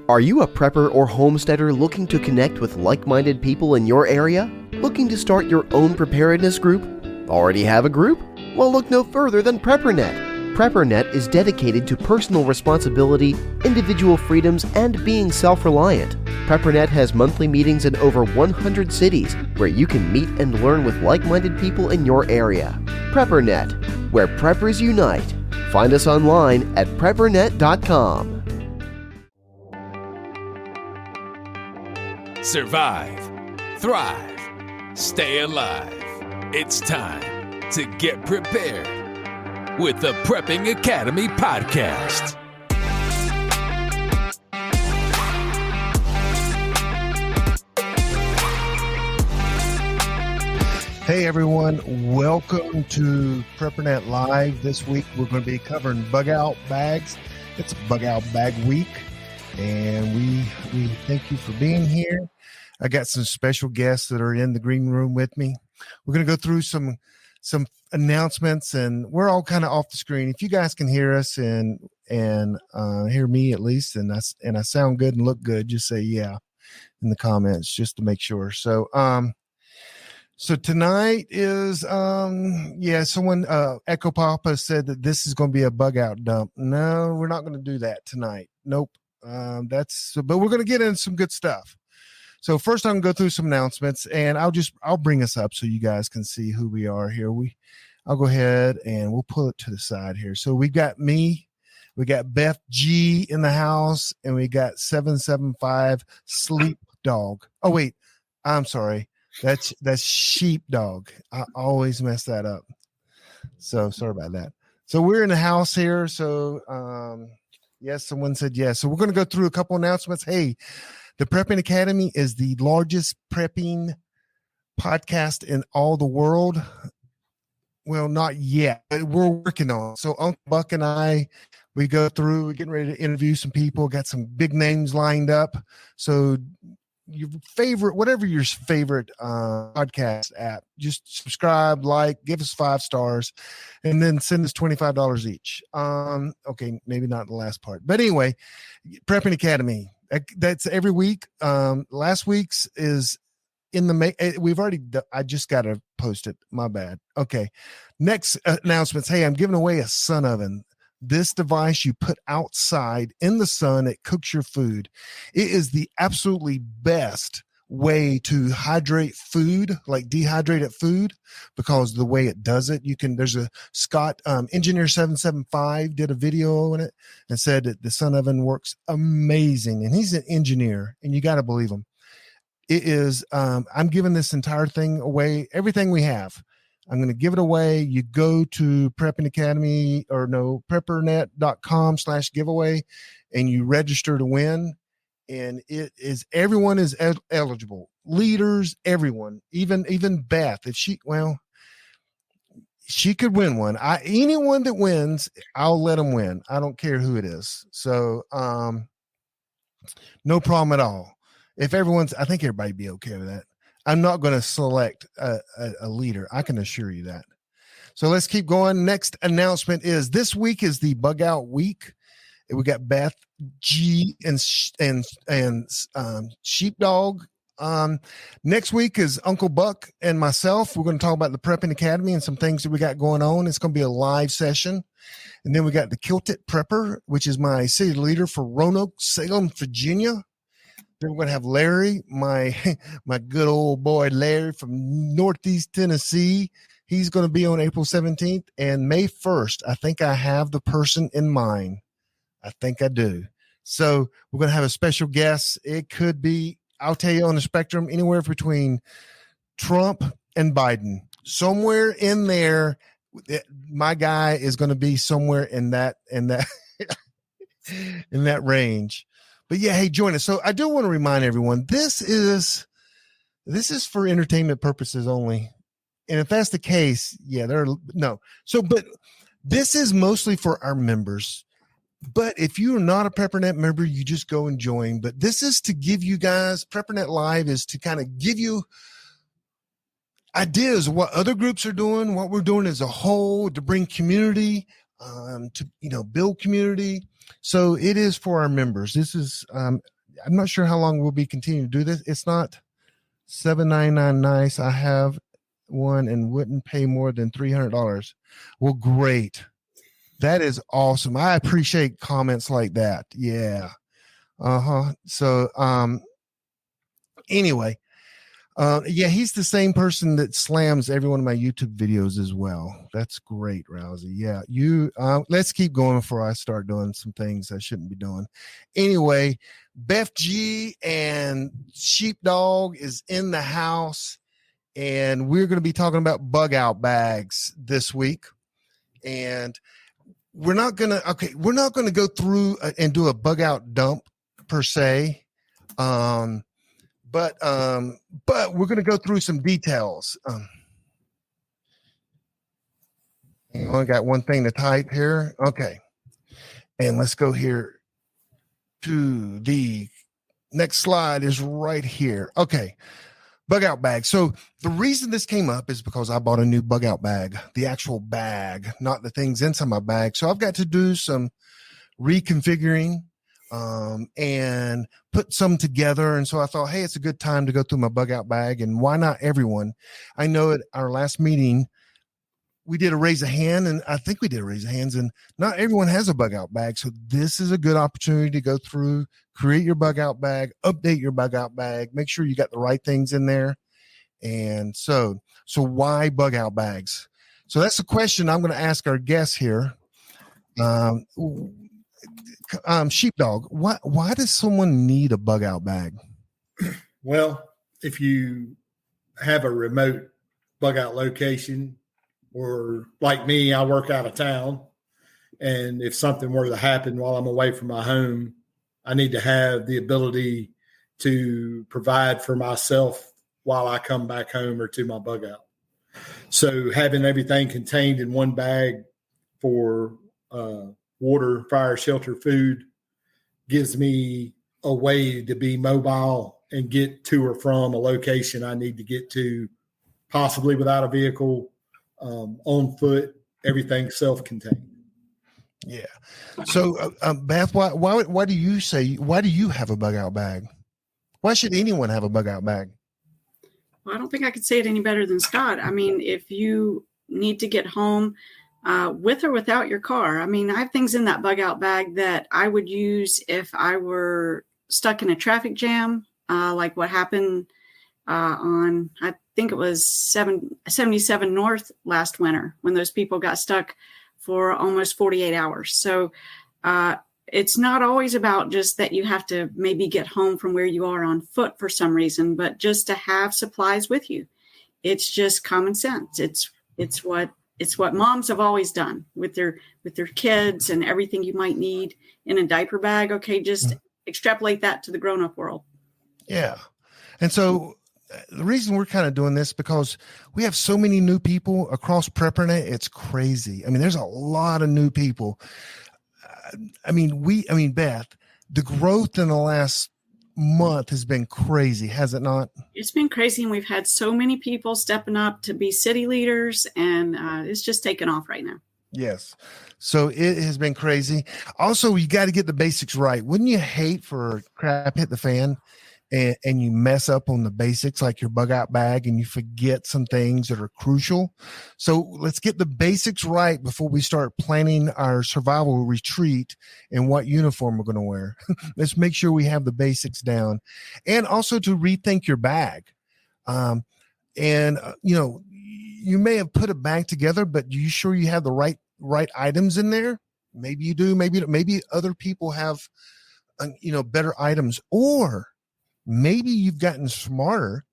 Are you a prepper or homesteader looking to connect with like-minded people in your area? Looking to start your own preparedness group? Already have a group? Well, look no further than PrepperNet. PrepperNet is dedicated to personal responsibility, individual freedoms, and being self-reliant. PrepperNet has monthly meetings in over 100 cities where you can meet and learn with like-minded people in your area. PrepperNet, where preppers unite. Find us online at PrepperNet.com. Survive, thrive, stay alive. It's time to get prepared with the Prepping Academy podcast. Hey everyone, welcome to PrepperNet Live. This week we're going to be covering bug out bags. It's bug out bag week, and we thank you for being here. I got some special guests that are in the green room with me. We're going to go through some announcements, and we're all kind of off the screen. If you guys can hear us and hear me at least, and I sound good and look good, just say yeah in the comments just to make sure. So tonight is someone Echo Papa said that this is going to be a bug out dump. No, we're not going to do that tonight. Nope. But we're going to get in some good stuff. So first I'm going to go through some announcements, and I'll bring us up so you guys can see who we are here. I'll go ahead and we'll pull it to the side here. So we got me, we got Beth G in the house, and we got 775 Sleepdog. Oh wait, I'm sorry. That's Sheepdog. I always mess that up. So sorry about that. So we're in the house here. So yes, someone said yes. So we're going to go through a couple announcements. Hey, the Prepping Academy is the largest prepping podcast in all the world. Well, not yet, but we're working on it. So Uncle Buck and I, we go through, we're getting ready to interview some people, got some big names lined up. So your favorite, whatever your favorite podcast app, just subscribe, like, give us 5 stars, and then send us $25 each. Okay, maybe not the last part, but anyway, Prepping Academy. That's every week. Last week's is in the I just got to post it. My bad. Okay. Next announcements. Hey, I'm giving away a sun oven. This device you put outside in the sun, it cooks your food. It is the absolutely best way to hydrate food, like dehydrated food, because the way it does it, there's a Scott Engineer 775 did a video on it and said that the sun oven works amazing, and he's an engineer, and you got to believe him. It is I'm giving this entire thing away, everything we have. I'm going to give it away. You go to PrepperNet.com/giveaway, and you register to win. And everyone is eligible, leaders, everyone, even Beth, if she could win one. Anyone that wins, I'll let them win. I don't care who it is. So, no problem at all. I think everybody be okay with that. I'm not going to select a leader. I can assure you that. So let's keep going. Next announcement is this week is the bug out week. We got Beth G and Sheepdog. Next week is Uncle Buck and myself. We're going to talk about the Prepping Academy and some things that we got going on. It's going to be a live session. And then we got the Kilted Prepper, which is my city leader for Roanoke, Salem, Virginia. Then we're going to have Larry, my good old boy Larry from Northeast Tennessee. He's going to be on April 17th and May 1st. I think I have the person in mind. I think I do. So we're going to have a special guest. It could be, I'll tell you on the spectrum, anywhere between Trump and Biden. Somewhere in there, my guy is going to be somewhere in that in that range. But yeah, hey, join us. So I do want to remind everyone, this is for entertainment purposes only. And if that's the case, yeah, but this is mostly for our members. But if you're not a PrepperNet member, you just go and join. But this is to give you guys, PrepperNet Live is to kind of give you ideas of what other groups are doing, what we're doing as a whole, to bring community, to build community. So it is for our members. This is, I'm not sure how long we'll be continuing to do this. It's not $7.99 nice. I have one and wouldn't pay more than $300. Well, great. That is awesome. I appreciate comments like that. Yeah. So, anyway, yeah, he's the same person that slams every one of my YouTube videos as well. That's great, Rousey. Yeah, let's keep going before I start doing some things I shouldn't be doing. Anyway, Beth G and Sheepdog is in the house, and we're going to be talking about bug out bags this week. And we're not going to go through and do a bug out dump per se. But we're going to go through some details. I only got one thing to type here. Okay. And let's go here to the next slide is right here. Okay. Bug out bag. So the reason this came up is because I bought a new bug out bag, the actual bag, not the things inside my bag. So I've got to do some reconfiguring and put some together. And so I thought, hey, it's a good time to go through my bug out bag. And why not everyone? I know at our last meeting, we did a raise a hand, and I think we did a raise of hands, and not everyone has a bug out bag. So this is a good opportunity to go through, create your bug out bag, update your bug out bag, make sure you got the right things in there. And so why bug out bags? So that's the question I'm going to ask our guests here. Sheepdog, why does someone need a bug out bag? Well, if you have a remote bug out location, or like me, I work out of town, and if something were to happen while I'm away from my home, I need to have the ability to provide for myself while I come back home or to my bug out. So having everything contained in one bag for water, fire, shelter, food gives me a way to be mobile and get to or from a location I need to get to, possibly without a vehicle, on foot, everything self-contained. Yeah. So, Beth, why do you have a bug out bag? Why should anyone have a bug out bag? Well, I don't think I could say it any better than Scott. I mean, if you need to get home with or without your car, I mean, I have things in that bug out bag that I would use if I were stuck in a traffic jam, like what happened on, I think it was 77 North last winter when those people got stuck for almost 48 hours. So it's not always about just that you have to maybe get home from where you are on foot for some reason, but just to have supplies with you. It's just common sense. It's what moms have always done with their kids and everything you might need in a diaper bag. Okay, just extrapolate that to the grown-up world. Yeah. And so the reason we're kind of doing this because we have so many new people across PrepperNet. It's crazy. I mean, there's a lot of new people. Beth, the growth in the last month has been crazy, has it not? It's been crazy, and we've had so many people stepping up to be city leaders, and it's just taken off right now. Yes. So it has been crazy. Also, you got to get the basics right. Wouldn't you hate for crap hit the fan and you mess up on the basics, like your bug out bag, and you forget some things that are crucial? So let's get the basics right before we start planning our survival retreat and what uniform we're going to wear. Let's make sure we have the basics down, and also to rethink your bag. You may have put a bag together, but you sure you have the right items in there? Maybe you do. Maybe other people have, better items, or maybe you've gotten smarter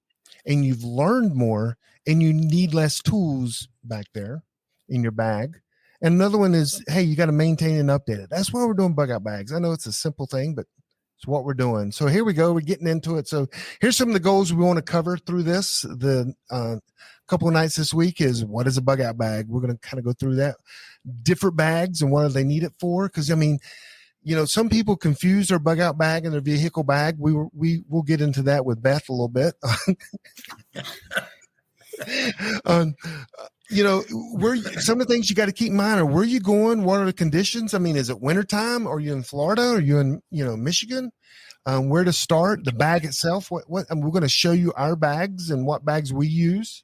and you've learned more and you need less tools back there in your bag. And another one is, hey, you got to maintain and update it. That's why we're doing bug out bags. I know it's a simple thing, but it's what we're doing. So here we go. We're getting into it. So here's some of the goals we want to cover through this. The couple of nights this week is, what is a bug out bag? We're going to kind of go through that. Different bags and what do they need it for? Because, some people confuse their bug out bag and their vehicle bag. We'll get into that with Beth a little bit. some of the things you got to keep in mind are where you going, what are the conditions? I mean, is it wintertime? Are you in Florida? Are you in, Michigan? Where to start, the bag itself. We're going to show you our bags and what bags we use.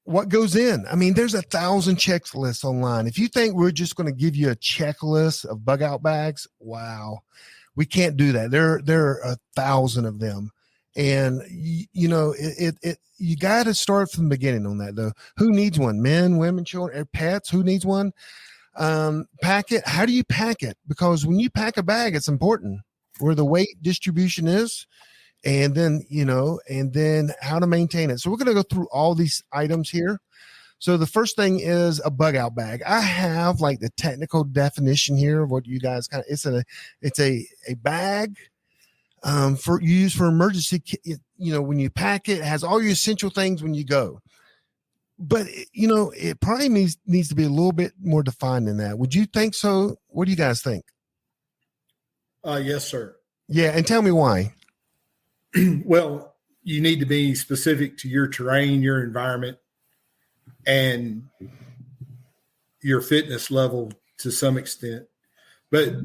What goes in. I mean, there's 1,000 checklists online. If you think we're just going to give you a checklist of bug out bags, wow, we can't do that. There are 1,000 of them. And you got to start from the beginning on that though. Who needs one? Men, women, children, pets, who needs one? Pack it. How do you pack it? Because when you pack a bag, it's important where the weight distribution is. And then, how to maintain it. So we're going to go through all these items here. So the first thing is a bug out bag. I have like the technical definition here of what you guys it's a bag for use for emergency. When you pack it, it has all your essential things when you go. But it probably needs to be a little bit more defined than that. Would you think so? What do you guys think? Yes, sir. Yeah, and tell me why. Well, you need to be specific to your terrain, your environment, and your fitness level to some extent. But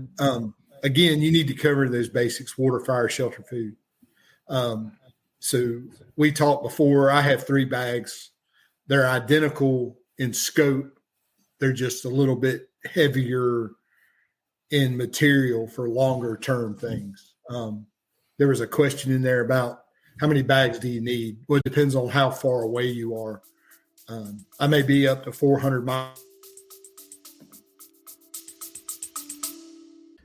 again, you need to cover those basics: water, fire, shelter, food. So we talked before. I have 3 bags. They're identical in scope. They're just a little bit heavier in material for longer term things. There was a question in there about how many bags do you need? Well, it depends on how far away you are. I may be up to 400 miles.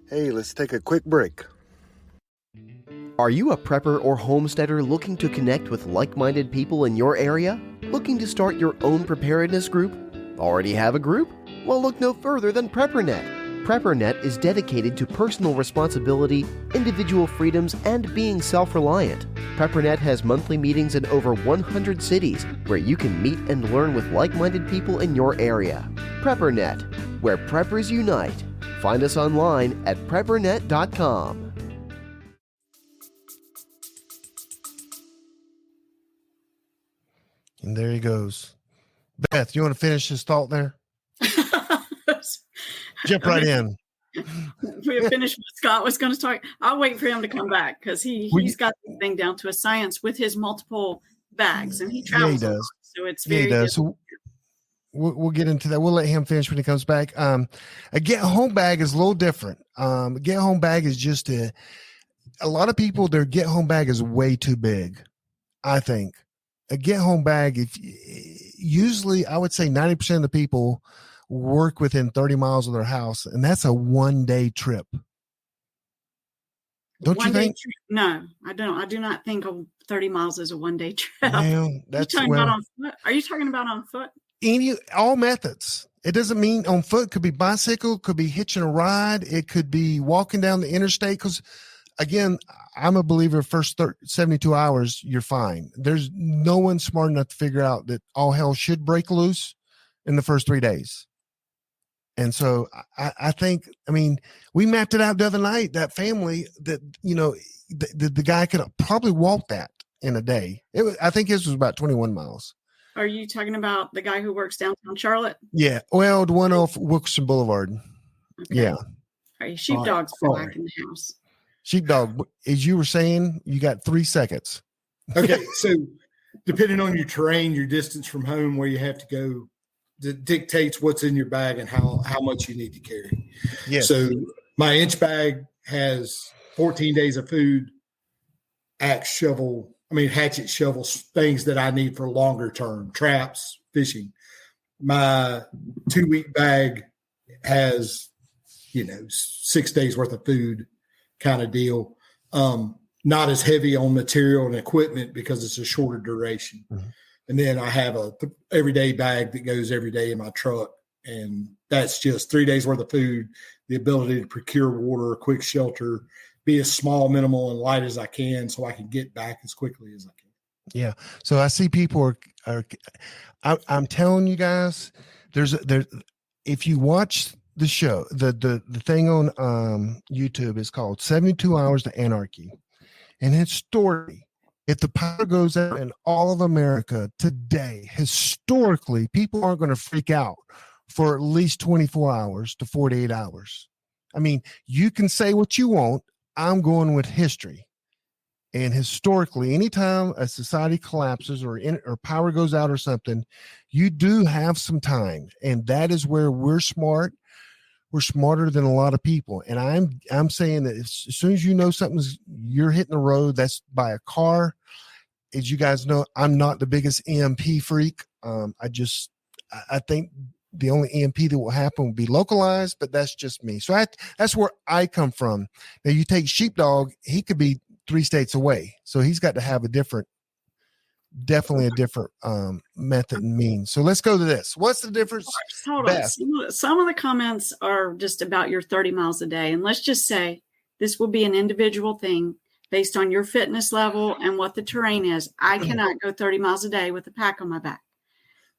Hey, let's take a quick break. Are you a prepper or homesteader looking to connect with like-minded people in your area? Looking to start your own preparedness group? Already have a group? Well, look no further than PrepperNet. PrepperNet is dedicated to personal responsibility, individual freedoms, and being self-reliant. PrepperNet has monthly meetings in over 100 cities where you can meet and learn with like-minded people in your area. PrepperNet, where preppers unite. Find us online at PrepperNet.com. And there he goes. Beth, you want to finish his thought there? Jump right in. We finished what Scott was going to talk. I'll wait for him to come back because he's got the thing down to a science with his multiple bags, and he travels. Yeah, he does. A lot, so it's very. He does. So we'll get into that. We'll let him finish when he comes back. A get home bag is a little different. Get home bag is just a lot of people. Their get home bag is way too big. I think a get home bag. Usually, I would say 90% of the people work within 30 miles of their house, and that's a 1-day trip. Don't you think? No, I don't. I do not think 30 miles is a 1-day trip. Well, that's about on foot? Are you talking about on foot? All methods. It doesn't mean on foot. Could be bicycle, could be hitching a ride. It could be walking down the interstate. Because again, I'm a believer. First 72 hours, you're fine. There's no one smart enough to figure out that all hell should break loose in the first 3 days. And so I think, we mapped it out the other night, that family that, the guy could probably walk that in a day. I think his was about 21 miles. Are you talking about the guy who works downtown Charlotte? Yeah. Well, the one off Wilkerson Boulevard. Okay. Yeah. Are Sheepdog's back in the house? Sheepdog, as you were saying, you got 3 seconds. Okay. So depending on your terrain, your distance from home, where you have to go, that dictates what's in your bag and how much you need to carry. Yes. So my inch bag has 14 days of food, hatchet, shovels, things that I need for longer term, traps, fishing. My 2-week bag has, 6 days worth of food kind of deal. Not as heavy on material and equipment because it's a shorter duration. Mm-hmm. And then I have a everyday bag that goes every day in my truck. And that's just 3 days worth of food, the ability to procure water, quick shelter, be as small, minimal, and light as I can so I can get back as quickly as I can. Yeah. So I see people I'm telling you guys, if you watch the show, the thing on YouTube is called 72 Hours to Anarchy. And his story If the power goes out in all of America today, historically, people aren't going to freak out for at least 24 hours to 48 hours. I mean, you can say what you want. I'm going with history. And historically, anytime a society collapses or power goes out or something, you do have some time. And that is where we're smart. We're smarter than a lot of people. And I'm saying that as soon as you know you're hitting the road, that's by a car. As you guys know, I'm not the biggest EMP freak. I think the only EMP that will happen will be localized, but that's just me. So that's where I come from. Now you take Sheepdog, he could be 3 states away. So he's got to have definitely a different method and means. So let's go to this. What's the difference? Hold on. Some of the comments are just about your 30 miles a day. And let's just say this will be an individual thing based on your fitness level and what the terrain is. I cannot go 30 miles a day with a pack on my back.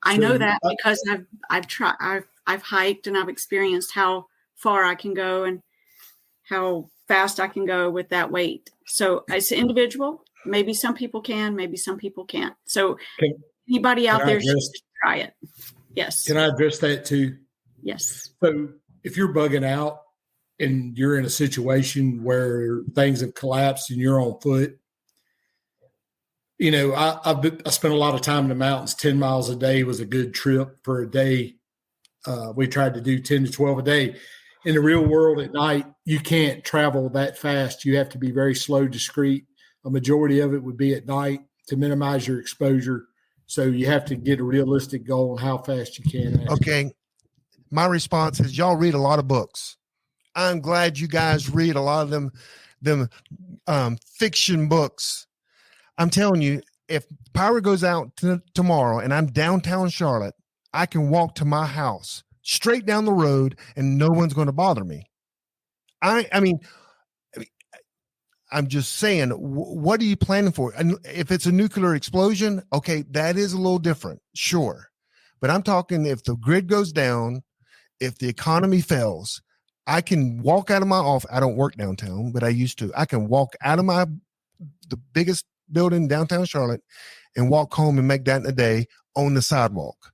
I know that because I've hiked and I've experienced how far I can go and how fast I can go with that weight. So it's individual. Maybe some people can, maybe some people can't. So anybody out there should try it. Yes. Can I address that too? Yes. So if you're bugging out and you're in a situation where things have collapsed and you're on foot, you know, I spent a lot of time in the mountains. 10 miles a day was a good trip for a day. We tried to do 10 to 12 a day. In the real world at night, you can't travel that fast. You have to be very slow, discreet. A majority of it would be at night to minimize your exposure. So you have to get a realistic goal on how fast you can. Okay. My response is y'all read a lot of books. I'm glad you guys read a lot of them fiction books. I'm telling you, if power goes out tomorrow and I'm downtown Charlotte, I can walk to my house straight down the road and no one's going to bother me. I mean, I'm just saying, what are you planning for? And if it's a nuclear explosion, okay, that is a little different, sure. But I'm talking if the grid goes down, if the economy fails, I can walk out of my office. I don't work downtown, but I used to. I can walk out of the biggest building downtown Charlotte and walk home and make that in a day on the sidewalk.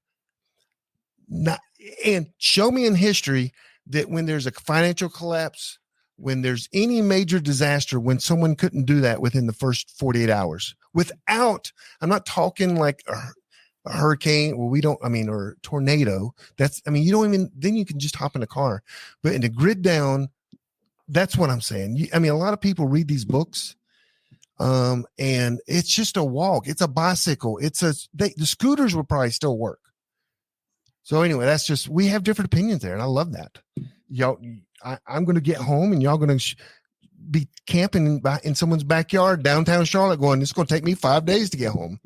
And show me in history that when there's a financial collapse, when there's any major disaster, when someone couldn't do that within the first 48 hours without, I'm not talking like a hurricane, or a tornado. You don't even, then you can just hop in a car, but in the grid down, that's what I'm saying. A lot of people read these books, and it's just a walk. It's a bicycle. The scooters will probably still work. So anyway, we have different opinions there. And I love that. Y'all, I'm going to get home and y'all going to be camping in someone's backyard, downtown Charlotte, going, it's going to take me 5 days to get home.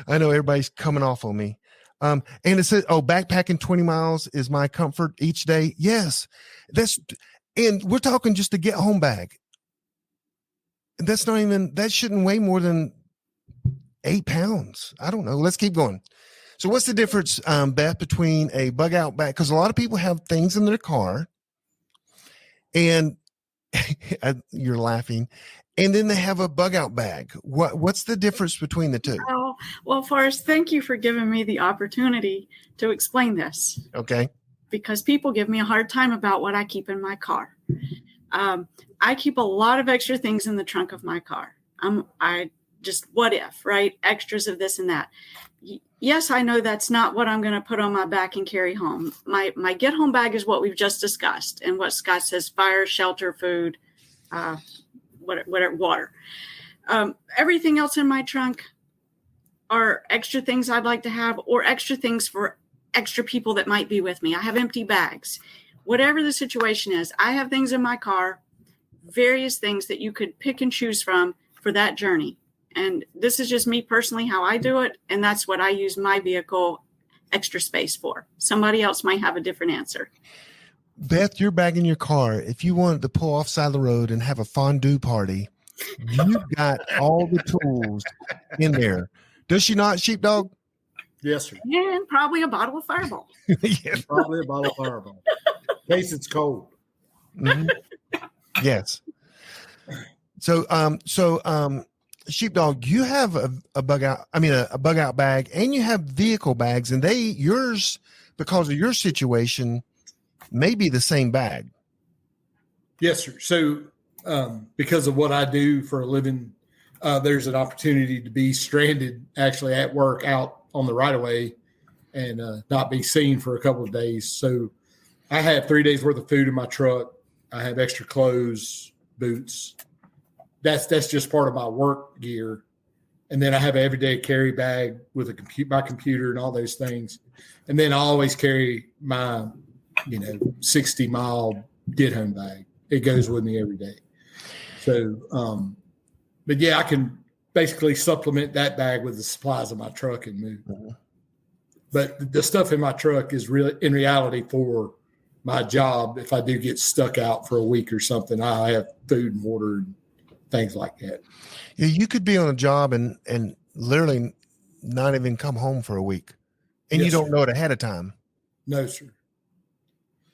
I know everybody's coming off on me. And it says, backpacking 20 miles is my comfort each day. Yes. And we're talking just a get home bag. And that shouldn't weigh more than 8 pounds. I don't know. Let's keep going. So what's the difference, Beth, between a bug out bag? Because a lot of people have things in their car and you're laughing. And then they have a bug out bag. What's the difference between the two? Oh, well, Forrest, thank you for giving me the opportunity to explain this. Okay. Because people give me a hard time about what I keep in my car. I keep a lot of extra things in the trunk of my car. What if, right? Extras of this and that. Yes, I know that's not what I'm going to put on my back and carry home. My get home bag is what we've just discussed. And what Scott says, fire, shelter, food, whatever, water. Everything else in my trunk are extra things I'd like to have or extra things for extra people that might be with me. I have empty bags. Whatever the situation is, I have things in my car, various things that you could pick and choose from for that journey. And this is just me personally, how I do it. And that's what I use my vehicle extra space for. Somebody else might have a different answer. Beth, you're back in your car. If you wanted to pull off side of the road and have a fondue party, you've got all the tools in there. Does she not, Sheepdog? Yes, sir. And probably a bottle of Fireball. Yes. Probably a bottle of Fireball. In case it's cold. Mm-hmm. Yes. Sheepdog, you have a bug out bag, and you have vehicle bags, and yours, because of your situation, may be the same bag. Yes, sir. So because of what I do for a living, there's an opportunity to be stranded actually at work out on the right of way and not be seen for a couple of days. So I have 3 days worth of food in my truck. I have extra clothes, boots. That's just part of my work gear. And then I have an everyday carry bag with my computer and all those things. And then I always carry my, 60-mile get home bag. It goes with me every day. So, but yeah, I can basically supplement that bag with the supplies of my truck and move. Mm-hmm. But the stuff in my truck is really, in reality, for my job. If I do get stuck out for a week or something, I have food and water and things like that. Yeah, you could be on a job and literally not even come home for a week, and you don't know it ahead of time. No, sir.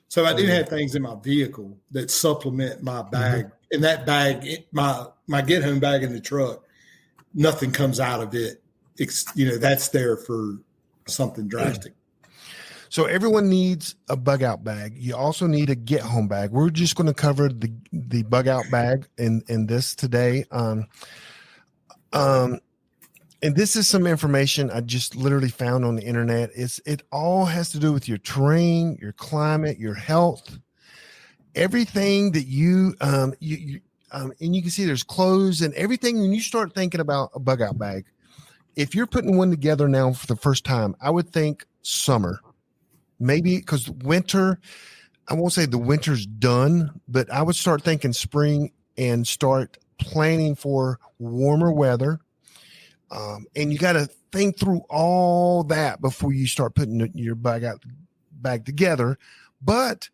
So I do have things in my vehicle that supplement my bag. Mm-hmm. And that bag, my get home bag in the truck, nothing comes out of it. It's, that's there for something drastic. So everyone needs a bug out bag. You also need a get home bag. We're just going to cover the bug out bag in this today. And this is some information I just literally found on the internet. It all has to do with your terrain, your climate, your health, everything that you and you can see there's clothes and everything. When you start thinking about a bug out bag, if you're putting one together now for the first time, I would think summer, maybe, because winter, I won't say the winter's done, but I would start thinking spring and start planning for warmer weather. And you got to think through all that before you start putting your bag together. But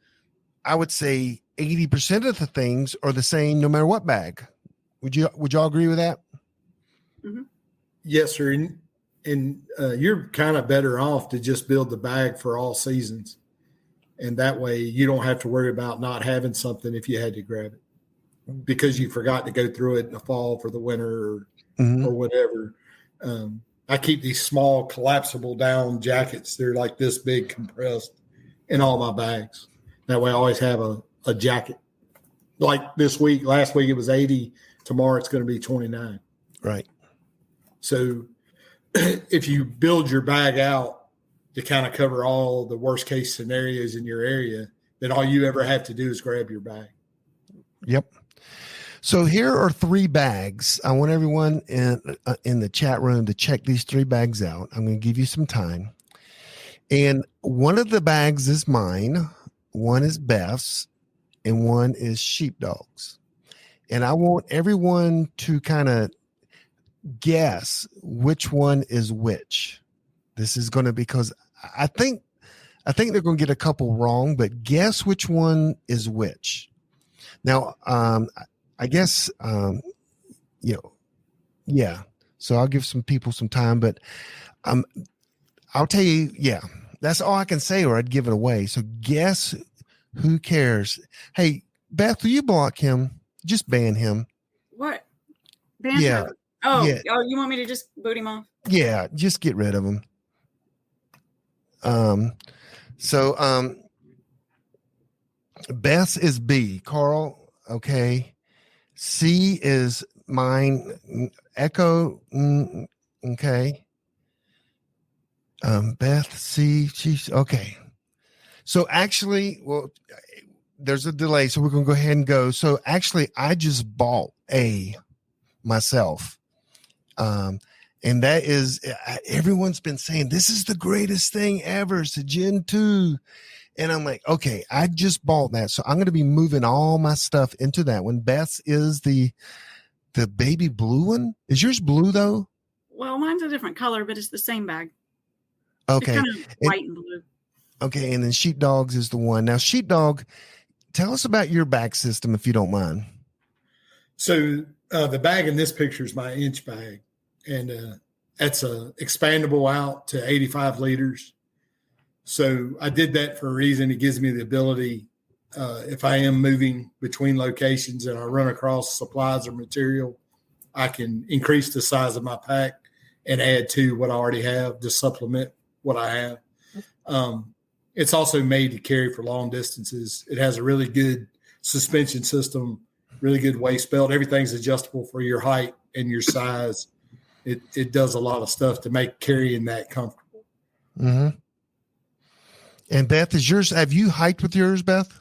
I would say 80% of the things are the same no matter what bag. Would y'all agree with that? Mm-hmm. Yes, sir. And you're kind of better off to just build the bag for all seasons. And that way you don't have to worry about not having something if you had to grab it because you forgot to go through it in the fall for the winter or whatever. I keep these small collapsible down jackets. They're like this big compressed in all my bags. That way I always have a jacket. Like last week it was 80. Tomorrow it's going to be 29. Right. So if you build your bag out to kind of cover all the worst case scenarios in your area, then all you ever have to do is grab your bag. Yep. So here are 3 bags. I want everyone in the chat room to check these 3 bags out. I'm going to give you some time. And one of the bags is mine, one is Beth's, and one is Sheepdog's. And I want everyone to kind of guess which one is which. This is going to, because I think they're going to get a couple wrong, but guess which one is which. Now, I guess, yeah. So I'll give some people some time, but I'll tell you, yeah, that's all I can say, or I'd give it away. So guess who cares? Hey, Beth, will you block him? Just ban him. What? Ban him? Oh, yeah. Oh, you want me to just boot him off? Yeah, just get rid of him. Beth is B. Carl, okay. C is mine. Echo, okay. Beth, C, she's okay. So actually, well, there's a delay, so we're gonna go ahead and go. So actually, I just bought A myself, and that is, everyone's been saying this is the greatest thing ever. It's a Gen 2. And I'm like, okay, I just bought that. So I'm going to be moving all my stuff into that one. Beth's is the baby blue one. Is yours blue though? Well, mine's a different color, but it's the same bag. Okay. It's kind of white and blue. Okay. And then Sheepdog's is the one. Now, Sheepdog, tell us about your bag system, if you don't mind. So the bag in this picture is my inch bag. And that's expandable out to 85 liters. So I did that for a reason. It gives me the ability if I am moving between locations and I run across supplies or material, I can increase the size of my pack and add to what I already have to supplement what I have. It's also made to carry for long distances. It has a really good suspension system, really good waist belt. Everything's adjustable for your height and your size. It does a lot of stuff to make carrying that comfortable. Mm-hmm. And Beth, have you hiked with yours, Beth?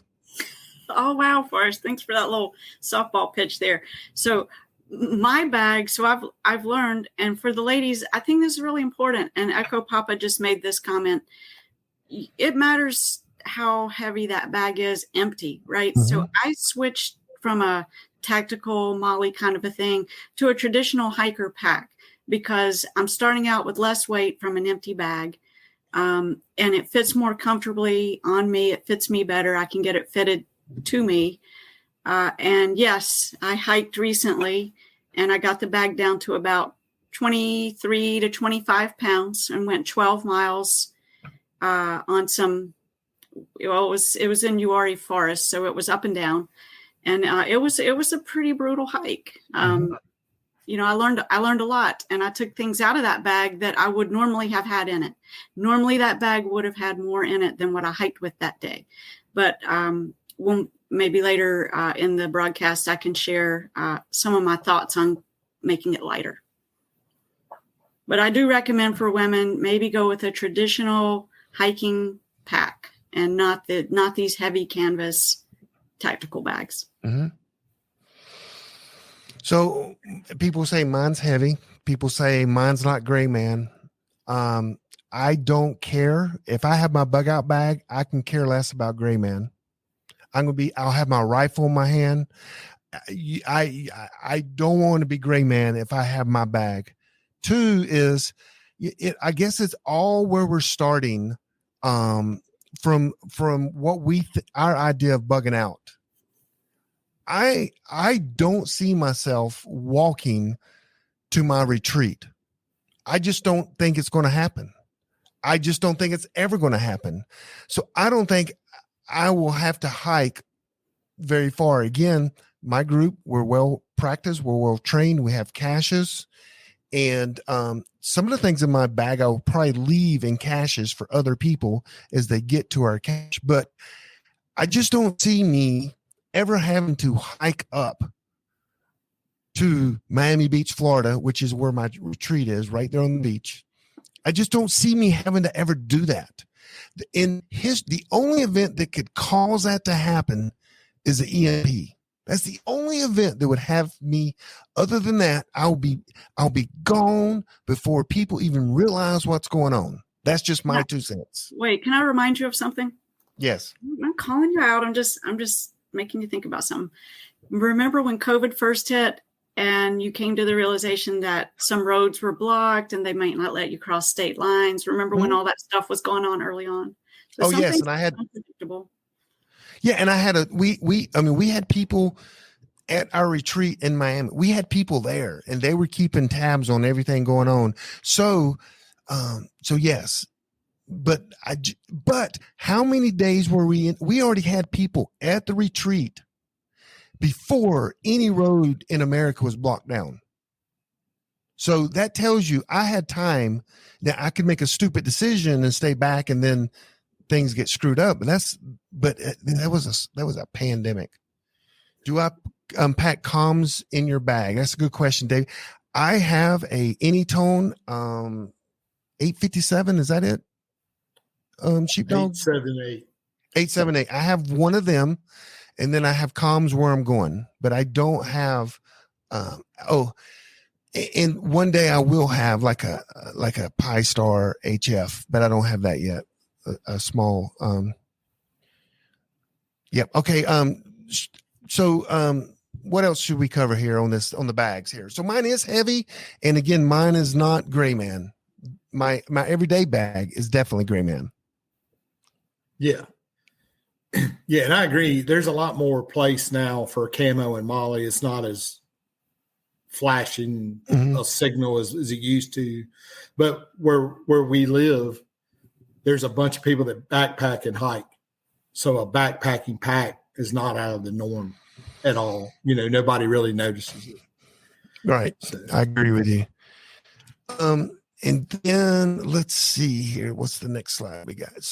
Oh, wow, Forrest. Thanks for that little softball pitch there. So my bag, so I've learned, and for the ladies, I think this is really important. And Echo Papa just made this comment. It matters how heavy that bag is empty, right? Mm-hmm. So I switched from a tactical Molly kind of a thing to a traditional hiker pack because I'm starting out with less weight from an empty bag. And it fits more comfortably on me. It fits me better. I can get it fitted to me. And yes, I hiked recently and I got the bag down to about 23 to 25 pounds and went 12 miles on some, well, it was in Uwharrie Forest, so it was up and down, and it was a pretty brutal hike. You know, I learned a lot, and I took things out of that bag that I would normally have had in it. Normally, that bag would have had more in it than what I hiked with that day. But maybe later in the broadcast, I can share some of my thoughts on making it lighter. But I do recommend for women maybe go with a traditional hiking pack and not these heavy canvas tactical bags. Mm-hmm. So people say mine's heavy. People say mine's not gray man. I don't care. If I have my bug out bag, I can care less about gray man. I'll have my rifle in my hand. I don't want to be gray man if I have my bag. Two is, I guess it's all where we're starting from what our idea of bugging out. I don't see myself walking to my retreat. I just don't think it's going to happen. I just don't think it's ever going to happen. So I don't think I will have to hike very far. Again, my group, we're well practiced, we're well trained, we have caches. And some of the things in my bag I will probably leave in caches for other people as they get to our cache. But I just don't see me ever having to hike up to Miami Beach, Florida, which is where my retreat is, right there on the beach. I just don't see me having to ever do that. The only event that could cause that to happen is the EMP. That's the only event that would have me. Other than that, I'll be gone before people even realize what's going on. That's just my 2 cents. Wait, can I remind you of something? Yes. I'm not calling you out. I'm just making you think about something. Remember when COVID first hit and you came to the realization that some roads were blocked and they might not let you cross state lines? Remember when all that stuff was going on early on? So yes, and I had unpredictable. Yeah, and I had we had people at our retreat in Miami. We had people there, and they were keeping tabs on everything going on. So yes, but how many days were we in? We already had people at the retreat before any road in America was blocked down. So that tells you I had time that I could make a stupid decision and stay back, and then things get screwed up. But that was a pandemic. Do I pack comms in your bag? That's a good question, Dave. I have a Anytone 857. Is that it? Sheepdog 878. I have one of them, and then I have comms where I'm going, but I don't have. And one day I will have like a Pi Star HF, but I don't have that yet. A small. Yep. Okay. So what else should we cover here on the bags here? So mine is heavy, and again, mine is not gray man. My everyday bag is definitely gray man. Yeah. Yeah, and I agree. There's a lot more place now for camo and Molly. It's not as flashing a signal as it used to. But where we live, there's a bunch of people that backpack and hike. So a backpacking pack is not out of the norm at all. Nobody really notices it. Right. So, I agree with you. And then let's see here. What's the next slide we got?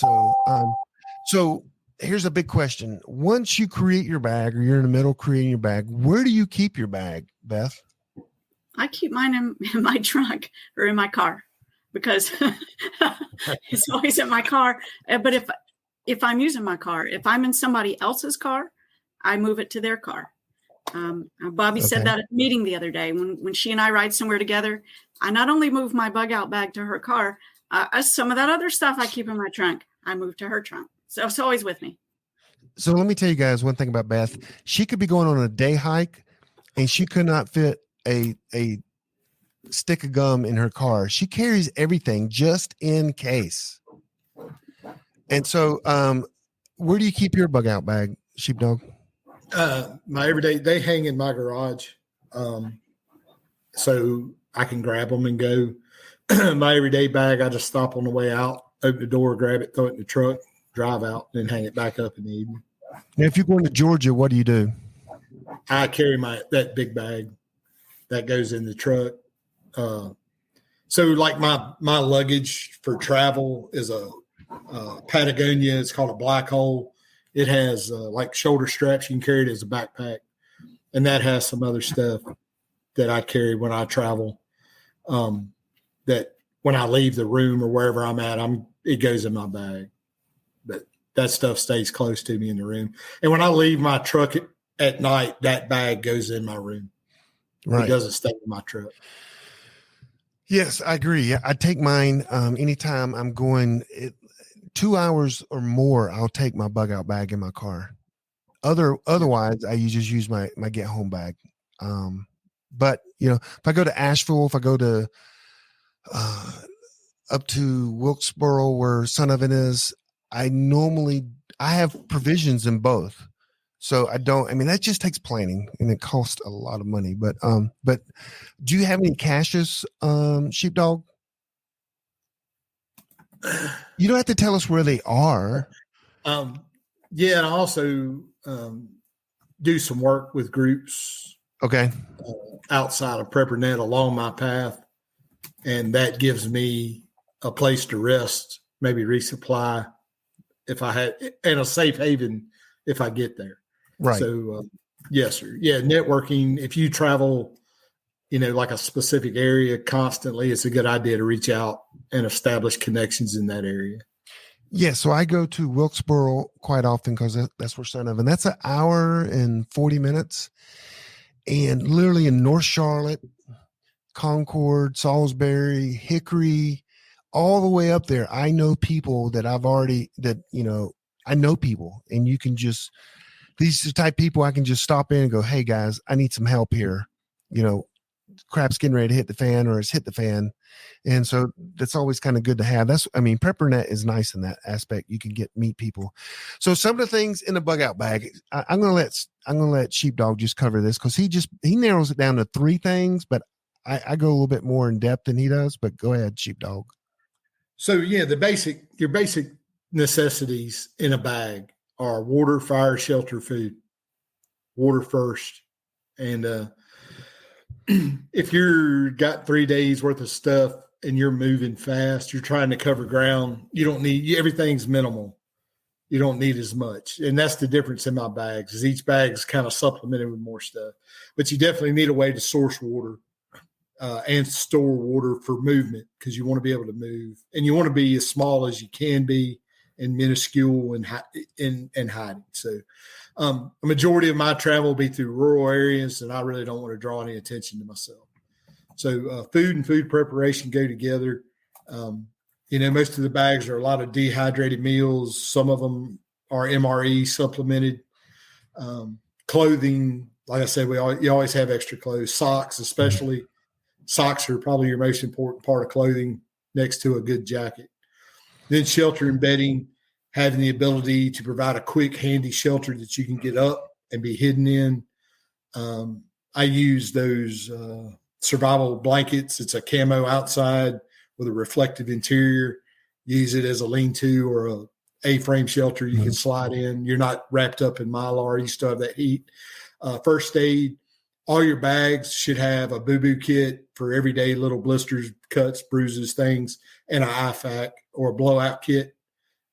So here's a big question. Once you create your bag, or you're in the middle of creating your bag, where do you keep your bag, Beth? I keep mine in my trunk or in my car because it's always in my car. But if I'm using my car, if I'm in somebody else's car, I move it to their car. Bobby said that at the meeting the other day when she and I ride somewhere together. I not only move my bug out bag to her car, some of that other stuff I keep in my trunk, I move to her trunk. So it's always with me. So let me tell you guys one thing about Beth. She could be going on a day hike and she could not fit a stick of gum in her car. She carries everything just in case. And so where do you keep your bug out bag, Sheepdog? My everyday, they hang in my garage. So I can grab them and go. My everyday bag, I just stop on the way out, open the door, grab it, throw it in the truck, drive out, and then hang it back up in the evening. Now, if you're going to Georgia, what do? I carry that big bag that goes in the truck. So like my luggage for travel is a Patagonia. It's called a Black Hole. It has like shoulder straps. You can carry it as a backpack. And that has some other stuff that I carry when I travel. That when I leave the room or wherever I'm at, it goes in my bag. But that stuff stays close to me in the room. And when I leave my truck at night, that bag goes in my room. Right. It doesn't stay in my truck. Yes, I agree. I take mine anytime I'm going 2 hours or more. I'll take my bug out bag in my car. Otherwise, I just use my get home bag. But if I go to Asheville, if I go to up to Wilkesboro, where Son of It is, I have provisions in both. So that just takes planning and it costs a lot of money. But do you have any caches, Sheepdog? You don't have to tell us where they are. Yeah. And I also do some work with groups. Okay. Outside of PrepperNet along my path. And that gives me a place to rest, maybe resupply if I had, and a safe haven if I get there. Right. So, yes, sir. Yeah. Networking, if you travel, like a specific area constantly, it's a good idea to reach out and establish connections in that area. Yeah. So I go to Wilkesboro quite often because that's where Son of, and that's an hour and 40 minutes. And literally in North Charlotte, Concord, Salisbury, Hickory, all the way up there, I know people that I know people, and you can just, these are the type of people I can just stop in and go, hey guys, I need some help here. Crap's getting ready to hit the fan, or it's hit the fan. And so that's always kind of good to have. PrepperNet is nice in that aspect. You can meet people. So some of the things in the bug out bag, I'm going to let Sheepdog just cover this, because he narrows it down to 3 things, but I go a little bit more in depth than he does. But go ahead, Sheepdog. So yeah, your basic necessities in a bag are water, fire, shelter, food. Water first. And if you're got 3 days worth of stuff and you're moving fast, you're trying to cover ground, you don't need, everything's minimal. You don't need as much. And that's the difference in my bags, is each bag is kind of supplemented with more stuff. But you definitely need a way to source water and store water for movement, because you want to be able to move, and you want to be as small as you can be and minuscule and hiding. So a majority of my travel will be through rural areas, and I really don't want to draw any attention to myself. So food and food preparation go together. Most of the bags are a lot of dehydrated meals. Some of them are MRE supplemented. Clothing, like I said, you always have extra clothes. Socks, especially. Socks are probably your most important part of clothing, next to a good jacket. Then shelter and bedding, having the ability to provide a quick, handy shelter that you can get up and be hidden in. I use those survival blankets. It's a camo outside with a reflective interior. Use it as a lean-to or a A-frame shelter you can slide in. You're not wrapped up in Mylar. You still have that heat. First aid, all your bags should have a boo-boo kit for everyday little blisters, cuts, bruises, things, and an IFAC or a blowout kit.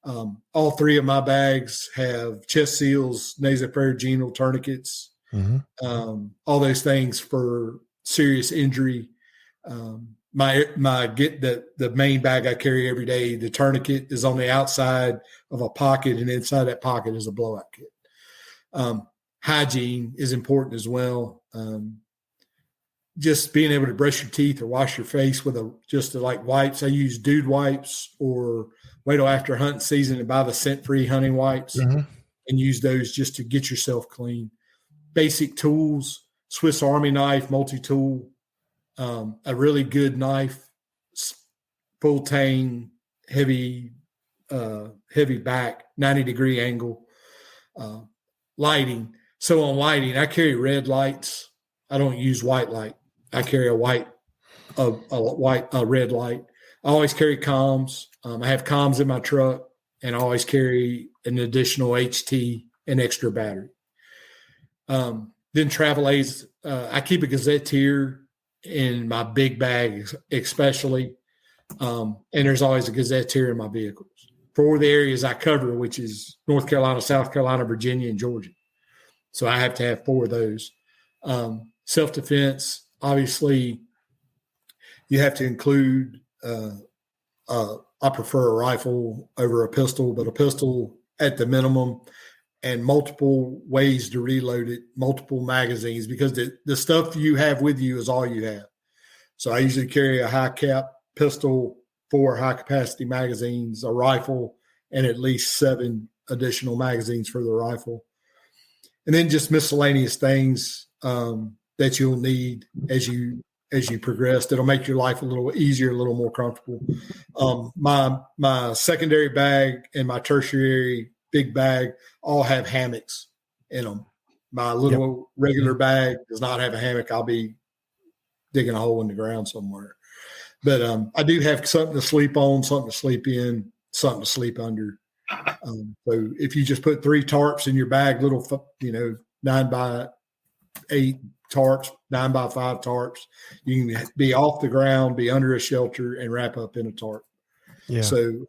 All three of my bags have chest seals, nasopharyngeal tourniquets, all those things for serious injury. The main bag I carry every day, the tourniquet is on the outside of a pocket, and inside that pocket is a blowout kit. Hygiene is important as well. Just being able to brush your teeth or wash your face with like wipes. I use Dude wipes, or wait till after hunting season and buy the scent-free hunting wipes and use those just to get yourself clean. Basic tools, Swiss Army knife, multi-tool, a really good knife, full tang, heavy back, 90-degree angle, lighting. So on lighting, I carry red lights. I don't use white light. I carry a red light. I always carry comms. I have comms in my truck, and I always carry an additional HT and extra battery. Then travel aids. I keep a gazetteer in my big bag, especially. And there's always a gazetteer in my vehicles for the areas I cover, which is North Carolina, South Carolina, Virginia, and Georgia. So I have to have 4 of those. Self-defense, obviously, you have to include, I prefer a rifle over a pistol, but a pistol at the minimum, and multiple ways to reload it, multiple magazines, because the stuff you have with you is all you have. So I usually carry a high cap pistol, 4 high capacity magazines, a rifle, and at least 7 additional magazines for the rifle. And then just miscellaneous things that you'll need as you progress. That'll make your life a little easier, a little more comfortable. My secondary bag and my tertiary big bag all have hammocks in them. My little regular bag does not have a hammock. I'll be digging a hole in the ground somewhere. But I do have something to sleep on, something to sleep in, something to sleep under. So if you just put 3 tarps in your bag, little 9x8 tarps, 9x5 tarps, you can be off the ground, be under a shelter, and wrap up in a tarp. Yeah. So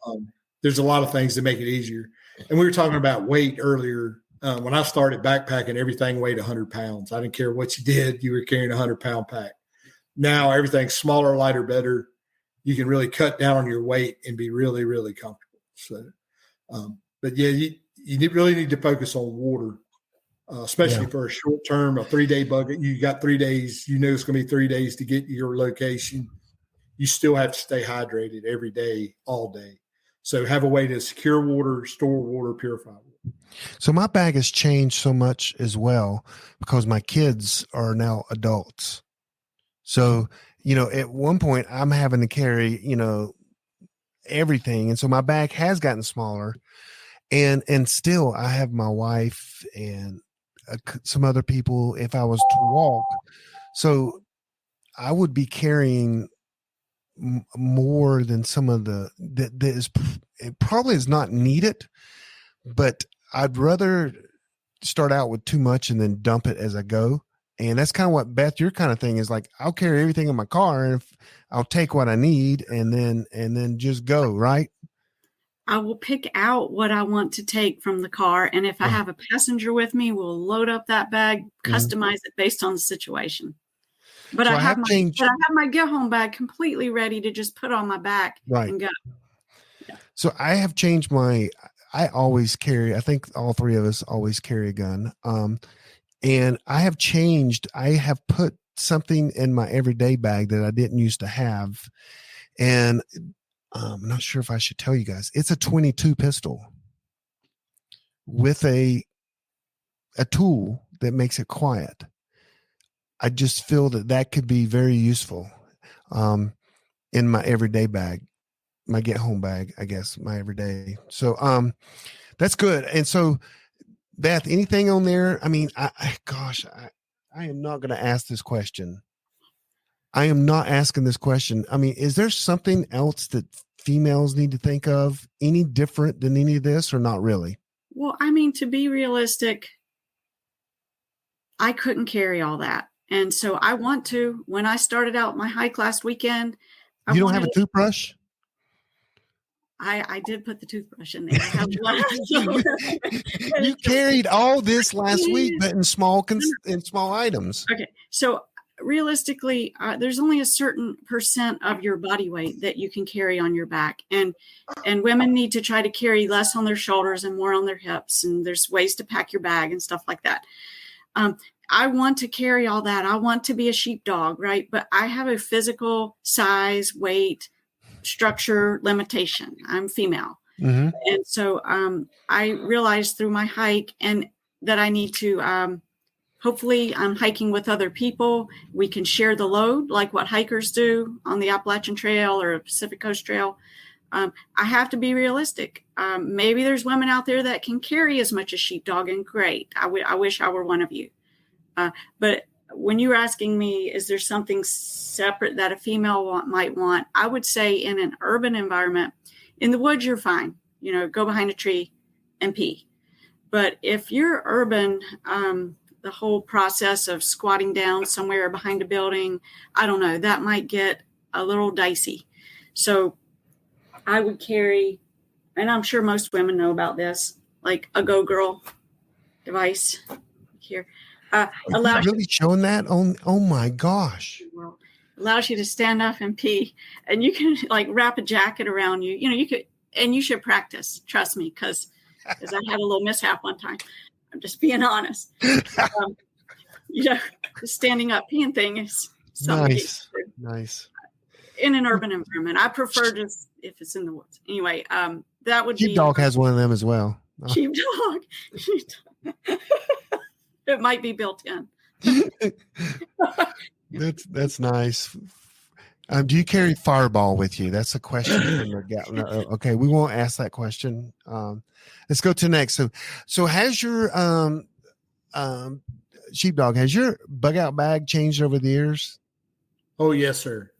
there's a lot of things that make it easier. And we were talking about weight earlier. When I started backpacking, everything weighed 100 pounds. I didn't care what you did. You were carrying a 100-pound pack. Now everything's smaller, lighter, better. You can really cut down on your weight and be really, really comfortable. So, but yeah, you really need to focus on water, especially for a short term, a 3-day bug. You got 3 days. You know it's going to be 3 days to get to your location. You still have to stay hydrated every day, all day. So have a way to secure water, store water, purify water. So my bag has changed so much as well because my kids are now adults. So, at one point I'm having to carry, everything. And so my bag has gotten smaller, and still I have my wife and some other people if I was to walk. So I would be carrying more than some of it probably is not needed, but I'd rather start out with too much and then dump it as I go. And that's kind of what, Beth, your kind of thing is like, I'll carry everything in my car and I'll take what I need and then just go, right? I will pick out what I want to take from the car. And if I have a passenger with me, we'll load up that bag, customize it based on the situation. But so I have my get home bag completely ready to just put on my back and go. Yeah. So I have changed I always carry, I think all 3 of us always carry a gun. And I have put something in my everyday bag that I didn't used to have. And I'm not sure if I should tell you guys, it's a 22 pistol with a tool that makes it quiet. I just feel that could be very useful in my everyday bag, my get home bag, I guess, my everyday. So that's good. And so, Beth, anything on there? I mean, I am not going to ask this question. I am not asking this question. I mean, is there something else that females need to think of any different than any of this, or not really? Well, I mean, to be realistic, I couldn't carry all that. And so I want to. When I started out my hike last weekend, You don't have a toothbrush? I did put the toothbrush in there. I have You carried all this last week, but in small items. Okay, so realistically, there's only a certain % of your body weight that you can carry on your back, and women need to try to carry less on their shoulders and more on their hips. And there's ways to pack your bag and stuff like that. I want to carry all that. I want to be a sheepdog, right? But I have a physical size, weight, structure limitation. I'm female. Mm-hmm. And so I realized through my hike and that I need to, hopefully I'm hiking with other people. We can share the load like what hikers do on the Appalachian Trail or Pacific Coast Trail. I have to be realistic. Maybe there's women out there that can carry as much as sheepdog, and great. I wish I were one of you. But when you're asking me, is there something separate that a female might want? I would say in an urban environment, in the woods, you're fine. Go behind a tree and pee. But if you're urban, the whole process of squatting down somewhere behind a building, I don't know, that might get a little dicey. So I would carry, and I'm sure most women know about this, like a Go Girl device here. Allows really showing that on. Oh my gosh! Allows you to stand up and pee, and you can like wrap a jacket around you. You could, and you should practice. Trust me, because I had a little mishap one time. I'm just being honest. The standing up peeing thing is nice. In an urban environment, I prefer just if it's in the woods. Anyway, that would Sheepdog has one of them as well. Sheepdog. It might be built in. That's nice. Do you carry Fireball with you? That's a question. Okay, we won't ask that question. Let's go to next. So has your Sheepdog, has your bug out bag changed over the years? Oh yes, sir.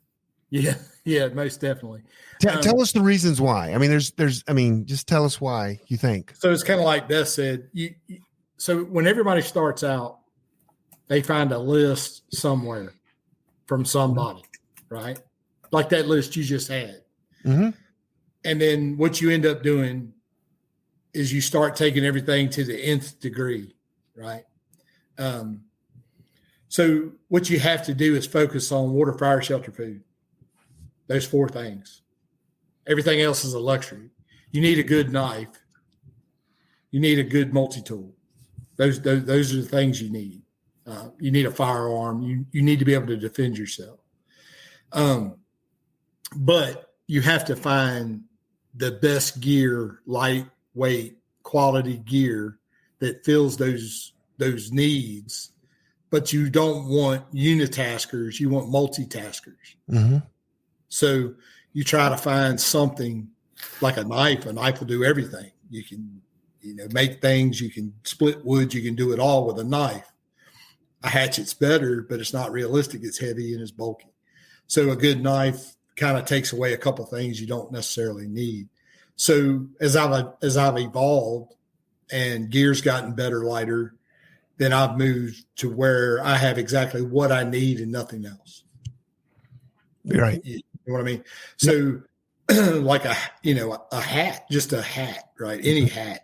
Yeah, most definitely. Tell us the reasons why. I mean, just tell us why you think. So it's kind of like Beth said. So when everybody starts out, they find a list somewhere from somebody, right? Like that list you just had. Mm-hmm. And then what you end up doing is you start taking everything to the nth degree, right? So what you have to do is focus on water, fire, shelter, food. Those 4 things. Everything else is a luxury. You need a good knife. You need a good multi-tool. Those are the things you need. You need a firearm. You need to be able to defend yourself. But you have to find the best gear, lightweight, quality gear that fills those needs. But you don't want unitaskers. You want multitaskers. Mm-hmm. So you try to find something like a knife. A knife will do everything. You can make things, you can split wood, you can do it all with a knife. A hatchet's better, but it's not realistic. It's heavy and it's bulky. So a good knife kind of takes away a couple things you don't necessarily need. So as I've evolved and gear's gotten better, lighter, then I've moved to where I have exactly what I need and nothing else. Right. You know what I mean? So like a hat, just a hat, right? Any hat.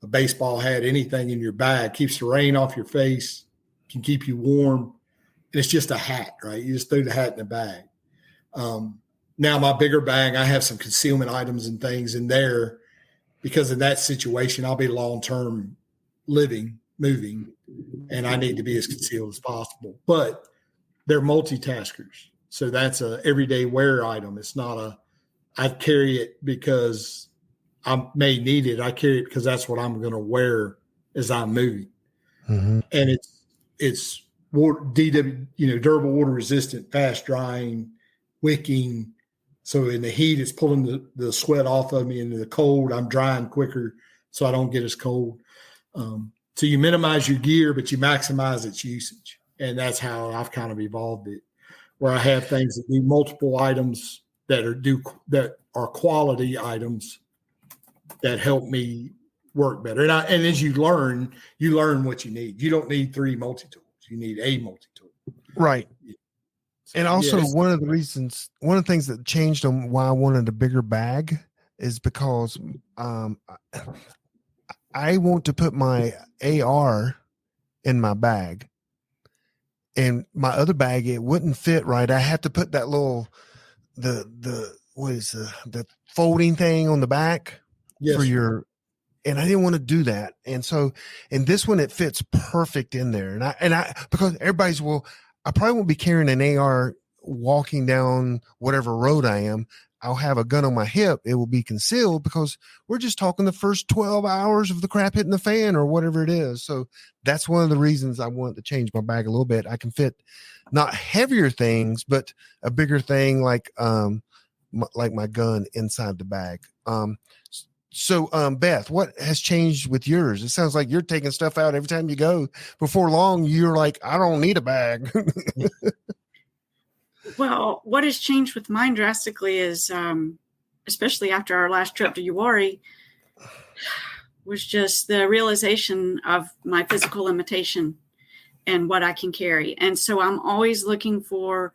A baseball hat, anything in your bag, keeps the rain off your face, can keep you warm. And it's just a hat, right? You just throw the hat in the bag. Now my bigger bag, I have some concealment items and things in there because in that situation, I'll be long-term moving, and I need to be as concealed as possible. But they're multitaskers. So that's a everyday wear item. It's not I carry it because I may need it. I carry it because that's what I'm going to wear as I'm moving. Mm-hmm. And it's water, DW, durable, water resistant, fast drying, wicking. So in the heat, it's pulling the sweat off of me. Into the cold, I'm drying quicker so I don't get as cold. So you minimize your gear, but you maximize its usage. And that's how I've kind of evolved it. where I have things that do multiple items that are quality items that help me work better. And as you learn what you need. You don't need 3 multi-tools. You need a multi-tool. Right. So, And also yes. one of the things that changed on why I wanted a bigger bag is because I want to put my AR in my bag, and my other bag, it wouldn't fit right. I had to put that little, the folding thing on the back Yes, for sir. your, and I didn't want to do that. And so, in this one, it fits perfect in there. And I, because everybody's, well, I probably won't be carrying an AR walking down whatever road I am. I'll have a gun on my hip. It will be concealed because we're just talking the first 12 hours of the crap hitting the fan or whatever it is. So that's one of the reasons I wanted to change my bag a little bit. I can fit not heavier things, but a bigger thing like my gun inside the bag. So Beth, what has changed with yours? It sounds like you're taking stuff out every time you go. Before long, you're like, I don't need a bag. Well, what has changed with mine drastically is, especially after our last trip to Uwharrie, was just the realization of my physical limitation and what I can carry. And so I'm always looking for,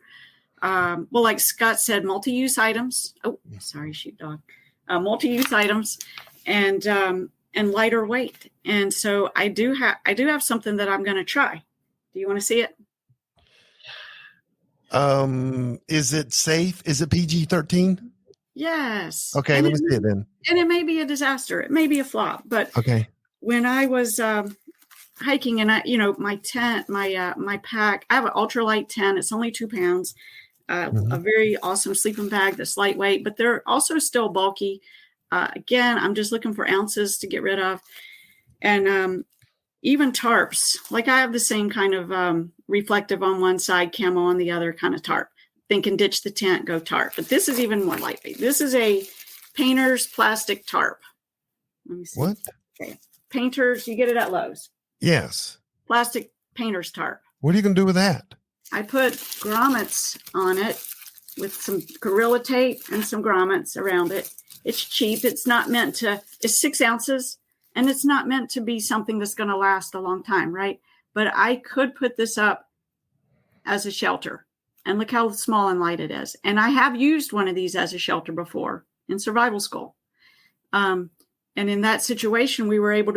like Scott said, multi-use items. Oh, sorry, Sheepdog. Multi-use items and lighter weight. And so I do have something that I'm going to try. Do you want to see it? Is it safe? Is it PG-13? Yes. Okay, and let me see it then. And it may be a disaster. It may be a flop. But okay, when I was hiking, and my tent, my pack, I have an ultralight tent. It's only 2 pounds. A very awesome sleeping bag that's lightweight, but they're also still bulky. Again, I'm just looking for ounces to get rid of. And even tarps, like I have the same kind of reflective on one side, camo on the other kind of tarp. Thinking ditch the tent, go tarp. But this is even more lightweight. This is a painter's plastic tarp. Let me see. What? Okay. Painters, you get it at Lowe's. Yes. Plastic painter's tarp. What are you going to do with that? I put grommets on it with some Gorilla tape and some grommets around it. It's cheap. It's 6 ounces, and it's not meant to be something that's going to last a long time, right? But I could put this up as a shelter, and look how small and light it is. And I have used one of these as a shelter before in survival school. And in that situation, we were able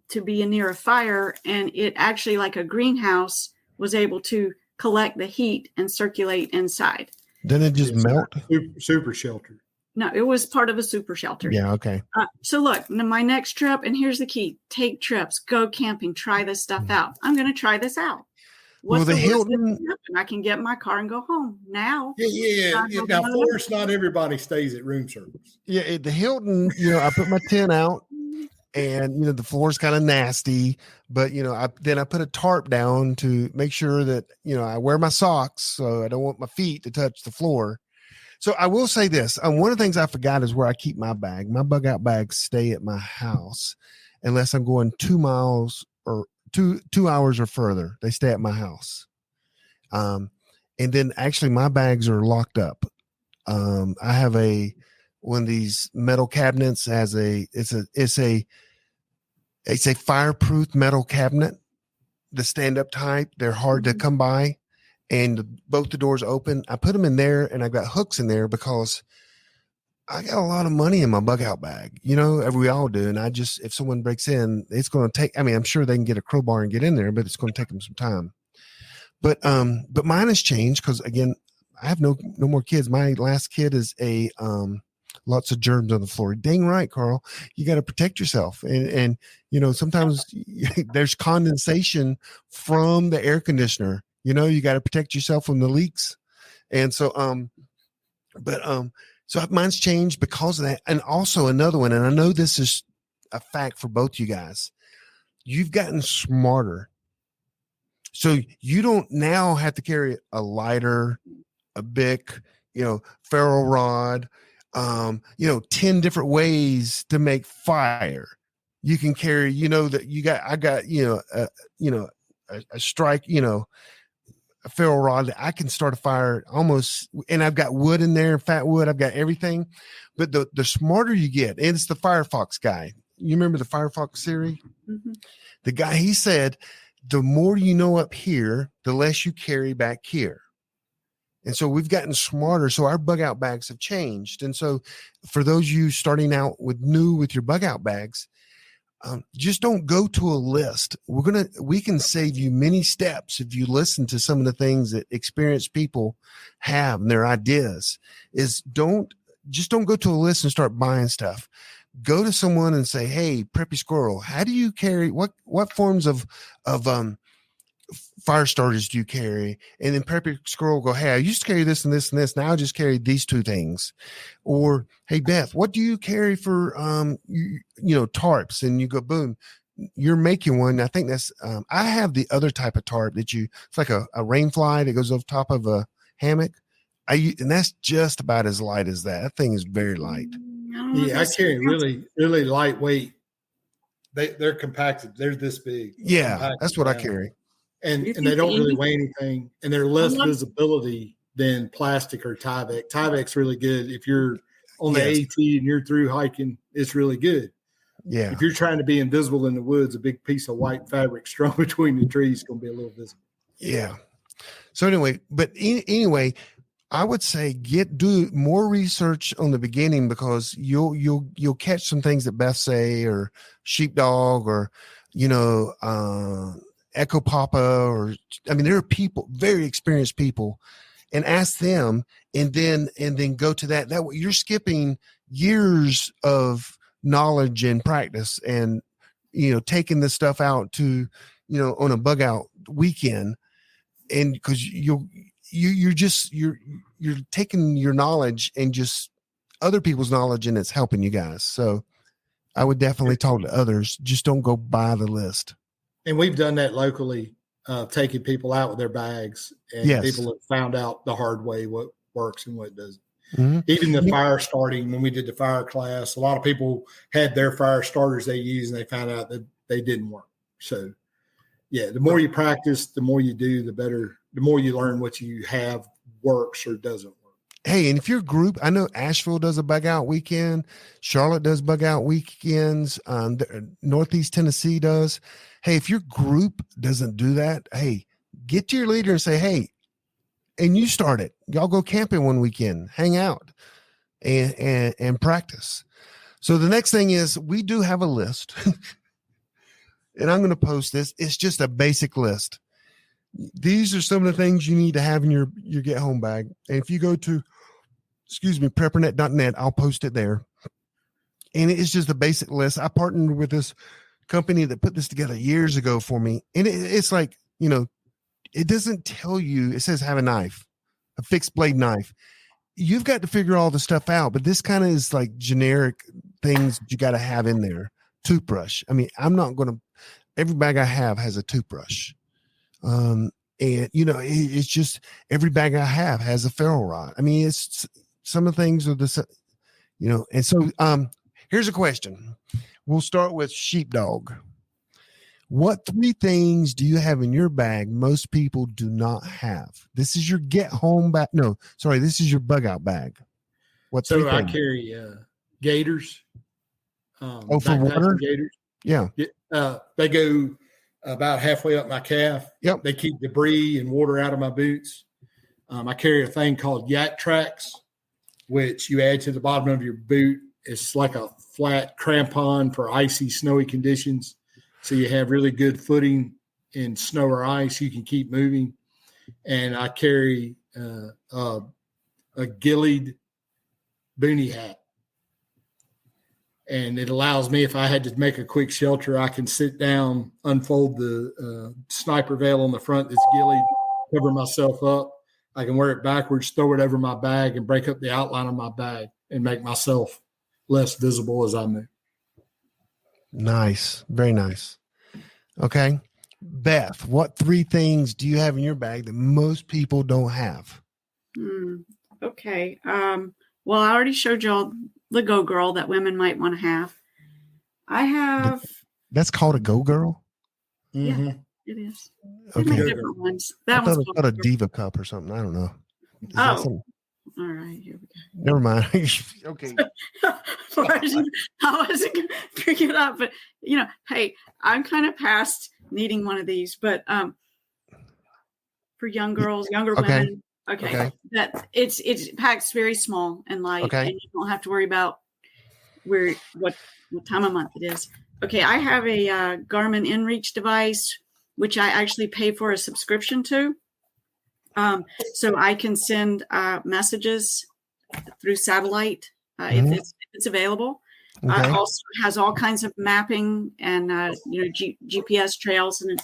to be near a fire, and it actually, like a greenhouse, was able to collect the heat and circulate inside. Then it just melt? Super shelter. No, it was part of a super shelter. Yeah, okay. So look, my next trip, and here's the key: take trips, go camping, try this stuff out. I'm going to try this out. What's the Hilton? I can get in my car and go home now. Yeah. Now, of course, not everybody stays at room service. Yeah, at the Hilton, I put my tent out, and the floor's kind of nasty, but I put a tarp down to make sure that I wear my socks, so I don't want my feet to touch the floor. So I will say this: one of the things I forgot is where I keep my bag. My bug out bags stay at my house, unless I'm going 2 miles or 2 hours or further. They stay at my house, and then actually my bags are locked up. I have one of these metal cabinets has it's a fireproof metal cabinet, the stand-up type. They're hard to come by, and both the doors open. I put them in there, and I've got hooks in there because I got a lot of money in my bug out bag. We all do. And if someone breaks in, it's going to take, I'm sure they can get a crowbar and get in there, but it's going to take them some time. But mine has changed because, again, I have no more kids. My last kid is lots of germs on the floor. Dang right, Carl. You got to protect yourself. And sometimes there's condensation from the air conditioner. You got to protect yourself from the leaks. And so, so mine's changed because of that. And also another one, and I know this is a fact for both you guys. You've gotten smarter. So you don't now have to carry a lighter, a Bic, ferro rod, 10 different ways to make fire. You can carry, I got a strike, a ferro rod that I can start a fire almost, and I've got wood in there, fat wood. I've got everything. But the smarter you get, and it's the Firefox guy. You remember the Firefox series? Mm-hmm. The guy, he said, the more you know up here, the less you carry back here. And so we've gotten smarter. So our bug out bags have changed. And so for those of you starting out with your bug out bags, just don't go to a list. We can save you many steps if you listen to some of the things that experienced people have and their ideas. Don't go to a list and start buying stuff. Go to someone and say, "Hey, Preppy Squirrel, how do you carry what forms of fire starters do you carry?" And then Preppy Squirrel will go, "Hey, I used to carry this and this and this. Now I just carry these two things." Or, "Hey, Beth, what do you carry for, tarps?" And you go, boom, you're making one. I think that's, I have the other type of tarp it's like a rain fly that goes over top of a hammock. And that's just about as light as that. That thing is very light. Yeah, I carry really, really lightweight. They're compacted. They're this big. Yeah, that's what I carry. And they don't really weigh anything, and they're less visibility than plastic or Tyvek. Tyvek's really good if you're on the AT and you're through hiking. It's really good. Yeah. If you're trying to be invisible in the woods, a big piece of white fabric strung between the trees is going to be a little visible. Yeah. So anyway, I would say do more research on the beginning, because you'll catch some things that Beth say, or Sheepdog, or Echo Papa, or there are people, very experienced people, and ask them, and then go to that. That way you're skipping years of knowledge and practice, and taking this stuff out to on a bug out weekend, and because you're taking your knowledge and just other people's knowledge, and it's helping you guys. So I would definitely talk to others. Just don't go by the list. And we've done that locally, taking people out with their bags, and people have found out the hard way what works and what doesn't. Mm-hmm. Even the fire starting, when we did the fire class, a lot of people had their fire starters they used, and they found out that they didn't work. So, yeah, the more you practice, the more you do, the better. The more you learn what you have works or doesn't work. Hey, and if your group, I know Asheville does a bug out weekend, Charlotte does bug out weekends, Northeast Tennessee does. Hey, if your group doesn't do that, hey, get to your leader and say, "Hey," and you start it. Y'all go camping one weekend, hang out, and practice. So the next thing is, we do have a list, and I'm going to post this. It's just a basic list. These are some of the things you need to have in your get home bag. And if you go to, PrepperNet.net, I'll post it there. And it's just a basic list. I partnered with this company that put this together years ago for me. And it's like, it doesn't tell you, it says have a knife, a fixed blade knife. You've got to figure all the stuff out, but this kind of is like generic things you got to have in there. Toothbrush. Every bag I have has a toothbrush. And it's just, every bag I have has a ferro rod. It's some of the things are and so, here's a question. We'll start with Sheepdog. What 3 things do you have in your bag most people do not have? This is your get home bag. No, sorry. This is your bug out bag. What's so I carry, gaiters. For water? Gaiters. Yeah. They go about halfway up my calf. Yep. They keep debris and water out of my boots. I carry a thing called yak tracks, which you add to the bottom of your boot. It's like a flat crampon for icy, snowy conditions. So you have really good footing in snow or ice. You can keep moving. And I carry a gillied boonie hat. And it allows me, if I had to make a quick shelter, I can sit down, unfold the sniper veil on the front that's gillied, cover myself up. I can wear it backwards, throw it over my bag, and break up the outline of my bag and make myself less visible as I move. Nice. Very nice. Okay. Beth, what 3 things do you have in your bag that most people don't have? Okay. Well, I already showed y'all the Go Girl that women might want to have. I have. That's called a Go Girl? Mm-hmm. Yeah. It is. They make Okay. different ones. I That thought one's it was called a called Diva Cup or something. I don't know. Is that something? all right, here we go. Never mind. Okay. I wasn't gonna pick it up, but hey, I'm kind of past needing one of these, but for young girls, younger women, okay, that it's packs very small and light, and you don't have to worry about what time of month it is. Okay, I have a Garmin InReach device, which I actually pay for a subscription to. So I can send messages through satellite if it's available. Also has all kinds of mapping and GPS trails and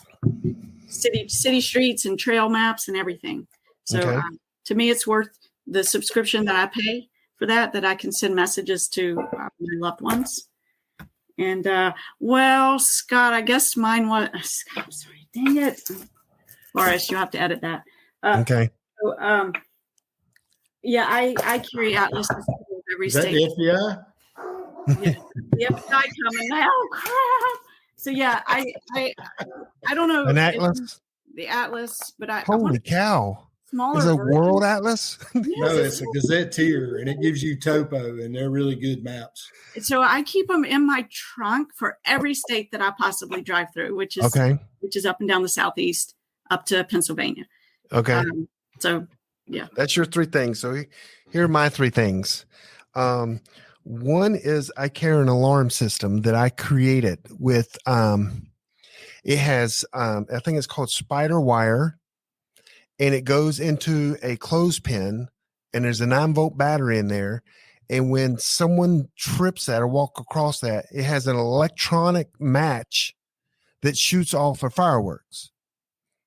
city streets and trail maps and everything. So to me, it's worth the subscription that I pay for that I can send messages to my loved ones. And Scott, I guess mine was Scott. Sorry, dang it, Boris, you have to edit that. Okay. So, I carry Atlas every Is that state. the FBI? Yeah, the FBI coming now. Crap. So I don't know. An Atlas? The Atlas, but Holy cow. Smaller Is a version. World Atlas? No, it's a Gazetteer, and it gives you topo, and they're really good maps. So I keep them in my trunk for every state that I possibly drive through, which is up and down the Southeast up to Pennsylvania. Okay. So yeah, that's your three things. So here are my three things. One is I carry an alarm system that I created with, it has, I think it's called spider wire, and it goes into a clothespin, and there's a 9-volt battery in there. And when someone trips that or walk across that, it has an electronic match that shoots off of fireworks.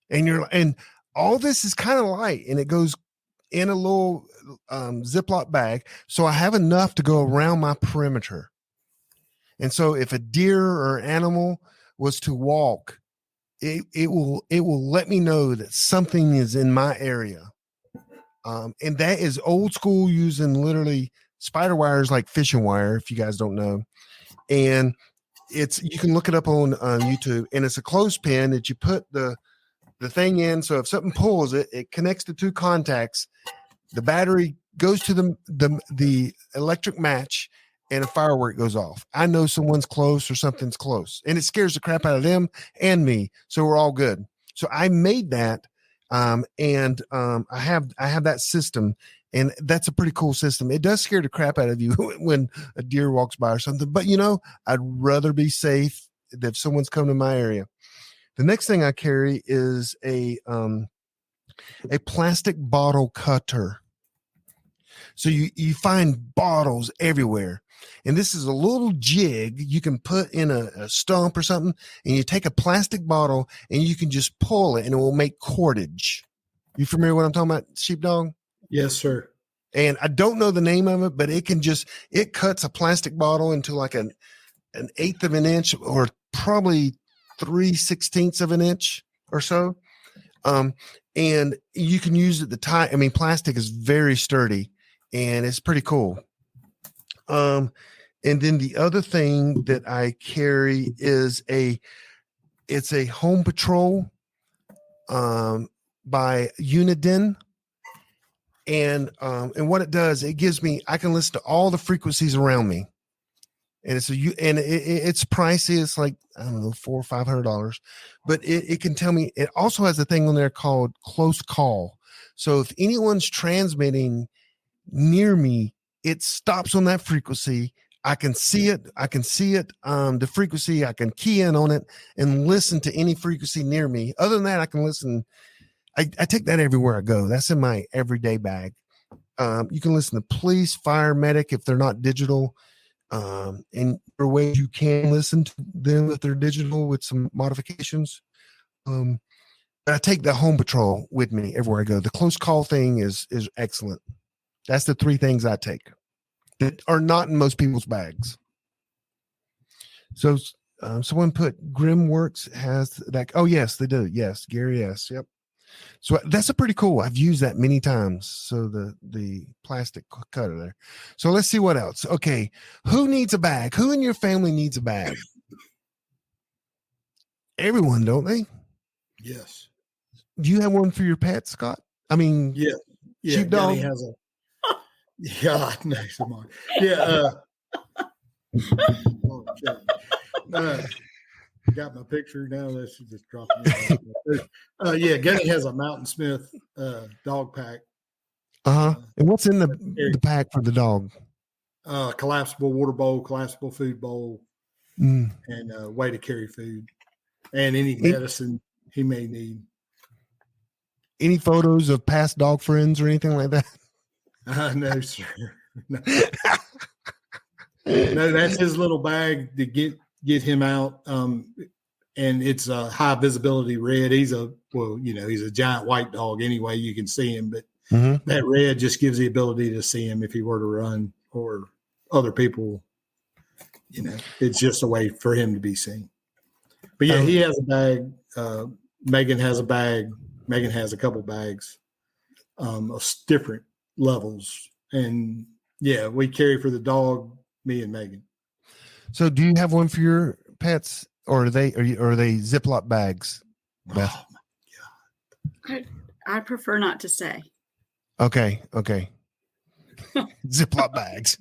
And all this is kind of light, and it goes in a little Ziploc bag. So I have enough to go around my perimeter. And so if a deer or animal was to walk, it will let me know that something is in my area. And that is old school, using literally spider wires like fishing wire, if you guys don't know. And you can look it up on YouTube, and it's a clothespin that you put the thing in. So if something pulls it, it connects the two contacts. The battery goes to the electric match, and a firework goes off. I know someone's close or something's close, and it scares the crap out of them and me. So we're all good. So I made that. And I have that system, and that's a pretty cool system. It does scare the crap out of you when a deer walks by or something, but I'd rather be safe if someone's come to my area. The next thing I carry is a plastic bottle cutter. So you find bottles everywhere. And this is a little jig you can put in a stump or something, and you take a plastic bottle and you can just pull it, and it will make cordage. You familiar with what I'm talking about, Sheepdog? Yes, sir. And I don't know the name of it, but it cuts a plastic bottle into like an 1/8 of an inch, or probably 3/16 of an inch or so. And you can use it to tie. I mean, plastic is very sturdy, and it's pretty cool. And then the other thing that I carry is it's a Home Patrol, by Uniden. And what it does, it gives me, I can listen to all the frequencies around me. And it's pricey. It's like, I don't know, $400 or $500, but it can tell me. It also has a thing on there called close call. So if anyone's transmitting near me, it stops on that frequency. I can see it. The frequency, I can key in on it and listen to any frequency near me. Other than that, I can listen. I take that everywhere I go. That's in my everyday bag. You can listen to police, fire, medic if they're not digital. And there are ways you can listen to them if they're digital with some modifications. But I take the Home Patrol with me everywhere I go. The close call thing is excellent. That's the three things I take that are not in most people's bags. So someone put Grimworks has that. Oh, yes, they do. Yes, Gary S. Yep. So that's a pretty cool. I've used that many times. So the plastic cutter there. So let's see what else. Okay. Who needs a bag? Who in your family needs a bag? Everyone, don't they? Yes. Do you have one for your pet, Scott? I mean, Yeah. Sheepdog? Gunny has a. God, no, come on. Yeah. Got my picture now. That's just dropping. Yeah, Gunny has a Mountain Smith dog pack. And what's in the pack for the dog? Collapsible water bowl, collapsible food bowl, and a way to carry food, and any medicine he may need. Any photos of past dog friends or anything like that? No, sir. No. No, that's his little bag to get him out. And it's a high visibility red. He's a giant white dog anyway. You can see him, but that red just gives the ability to see him if he were to run or other people. It's just a way for him to be seen. But yeah, he has a bag. Megan has a bag. Megan has a couple bags of different levels. And yeah, we carry for the dog, me and Megan. So do you have one for your pets, or are they Ziploc bags, Beth? Oh my God. I prefer not to say. Okay. Ziploc bags.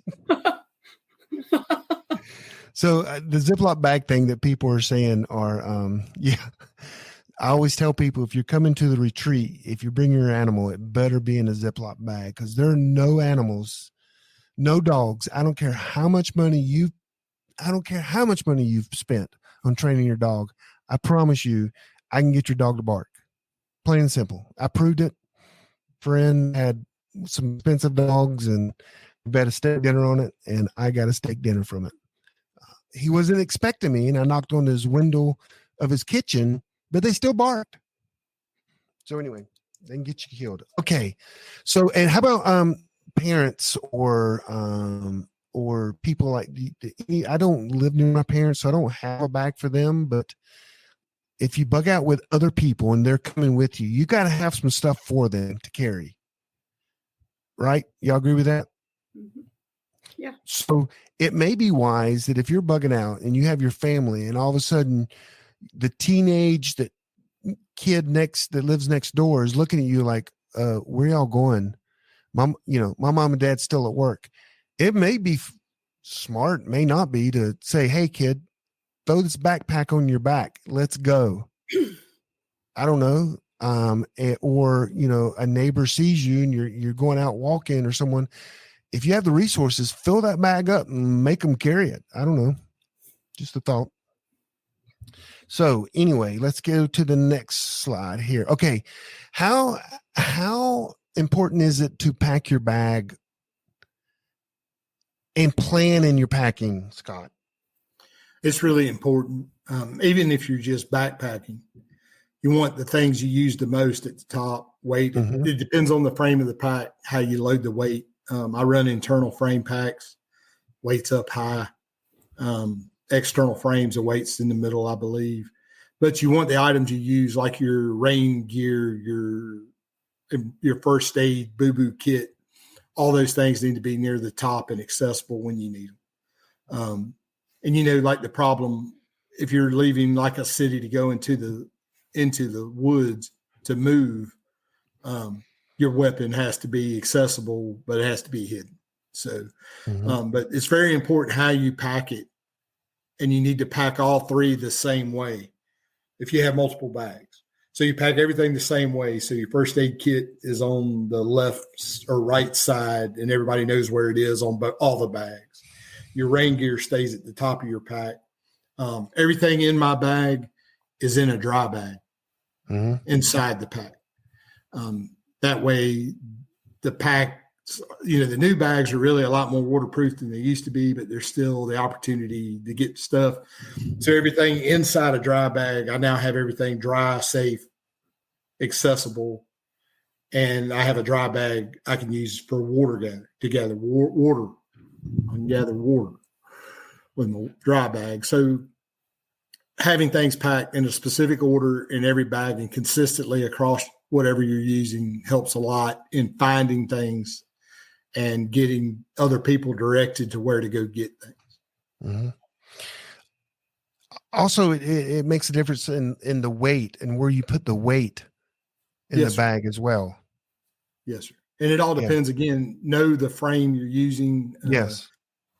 So the Ziploc bag thing that people are saying are, I always tell people, if you're coming to the retreat, if you bring your animal, it better be in a Ziploc bag, because there are no animals, no dogs. I don't care how much money you've spent on training your dog. I promise you, I can get your dog to bark. Plain and simple. I proved it. Friend had some expensive dogs, and we had a steak dinner on it, and I got a steak dinner from it. He wasn't expecting me, and I knocked on his window of his kitchen, but they still barked. So anyway, they can get you killed. Okay. So, and how about parents or people like I don't live near my parents, so I don't have a bag for them. But if you bug out with other people and they're coming with you, you got to have some stuff for them to carry. Right? Y'all agree with that? Mm-hmm. Yeah. So it may be wise that if you're bugging out and you have your family, and all of a sudden the kid that lives next door is looking at you like, where y'all going? My mom and dad's still at work. It may be smart, may not be, to say, hey kid, throw this backpack on your back. Let's go. I don't know. Or, a neighbor sees you and you're going out walking, or someone, if you have the resources, fill that bag up and make them carry it. I don't know. Just a thought. So anyway, let's go to the next slide here. Okay. How important is it to pack your bag and plan in your packing, Scott? It's really important. Even if you're just backpacking, you want the things you use the most at the top. Weight. Mm-hmm. It depends on the frame of the pack, how you load the weight. I run internal frame packs, weights up high. External frames, the weights in the middle, I believe. But you want the items you use, like your rain gear, your first aid, boo-boo kit. All those things need to be near the top and accessible when you need them. And like the problem, if you're leaving like a city to go into the woods to move, your weapon has to be accessible, but it has to be hidden. So, but it's very important how you pack it. And you need to pack all three the same way if you have multiple bags. So you pack everything the same way. So your first aid kit is on the left or right side, and everybody knows where it is on all the bags. Your rain gear stays at the top of your pack. Everything in my bag is in a dry bag inside the pack. That way the pack, the new bags are really a lot more waterproof than they used to be, but there's still the opportunity to get stuff. So everything inside a dry bag, I now have everything dry, safe, accessible. And I have a dry bag I can use for water to gather water. I can gather water with the dry bag. So having things packed in a specific order in every bag and consistently across whatever you're using helps a lot in finding things and getting other people directed to where to go get things. Also, it makes a difference in the weight and where you put the weight in Yes, the sir. bag as well. Yes, sir. And it all depends. Again, know the frame you're using. Yes.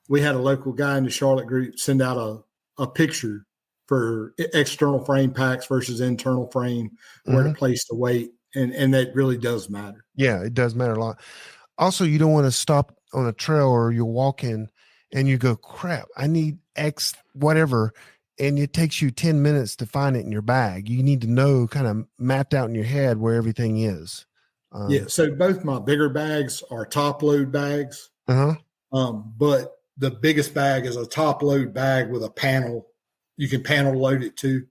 We had a local guy in the Charlotte group send out a picture for external frame packs versus internal frame, where to place the weight. And that really does matter. Yeah, it does matter a lot. Also, you don't want to stop on a trail or you're walking and you go, crap, I need X whatever. And it takes you 10 minutes to find it in your bag. You need to know, kind of mapped out in your head where everything is. Yeah. So both my bigger bags are top load bags. But the biggest bag is a top load bag with a panel. You can panel load it too.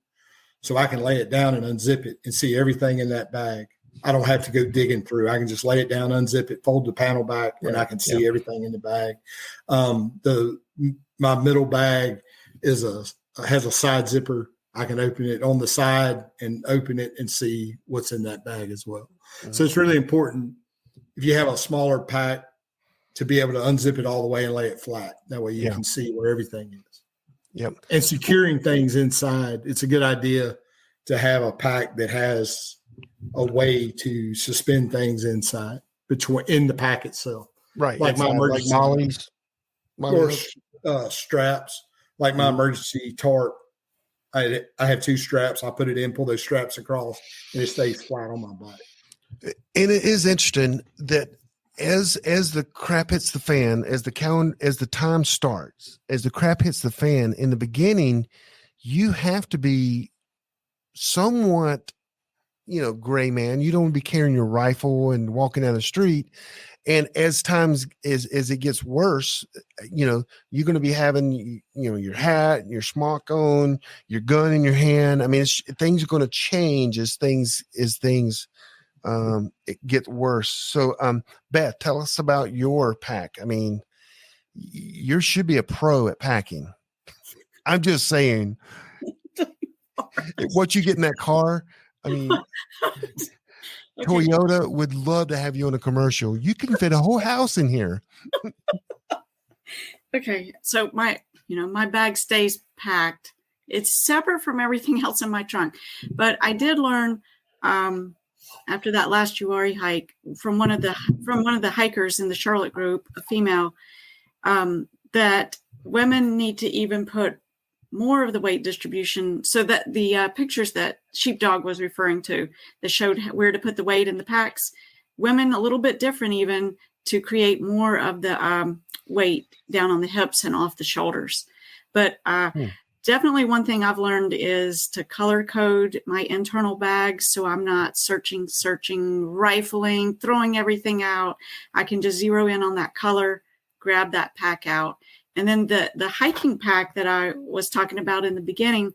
So I can lay it down and unzip it and see everything in that bag. I don't have to go digging through. I can just lay it down, unzip it, fold the panel back, and I can see everything in the bag. My middle bag has a side zipper. I can open it on the side and open it and see what's in that bag as well. So it's really important if you have a smaller pack to be able to unzip it all the way and lay it flat. That way you can see where everything is. Yep. And securing things inside, it's a good idea to have a pack that has a way to suspend things inside in the pack itself. Right. Like my emergency or straps, like my emergency tarp. I have 2 straps. I put it in, pull those straps across, and it stays flat on my body. And it is interesting that as the crap hits the fan, as the time starts, as the crap hits the fan, in the beginning, you have to be somewhat, gray man. You don't want to be carrying your rifle and walking down the street. And as it gets worse, you're going to be having, your hat, your smock on, your gun in your hand. I mean, things are going to change as things it gets worse. So, Beth, tell us about your pack. I mean, you should be a pro at packing. I'm just saying, what you get in that car. I mean, Toyota would love to have you in a commercial. You can fit a whole house in here. Okay. So my bag stays packed. It's separate from everything else in my trunk. But I did learn, after that last Uwharrie hike from one of the hikers in the Charlotte group, a female, that women need to even put more of the weight distribution, so that the pictures that Sheepdog was referring to that showed where to put the weight in the packs, women a little bit different, even to create more of the weight down on the hips and off the shoulders. But definitely one thing I've learned is to color code my internal bags, so I'm not searching, rifling, throwing everything out. I can just zero in on that color, grab that pack out. And then the hiking pack that I was talking about in the beginning,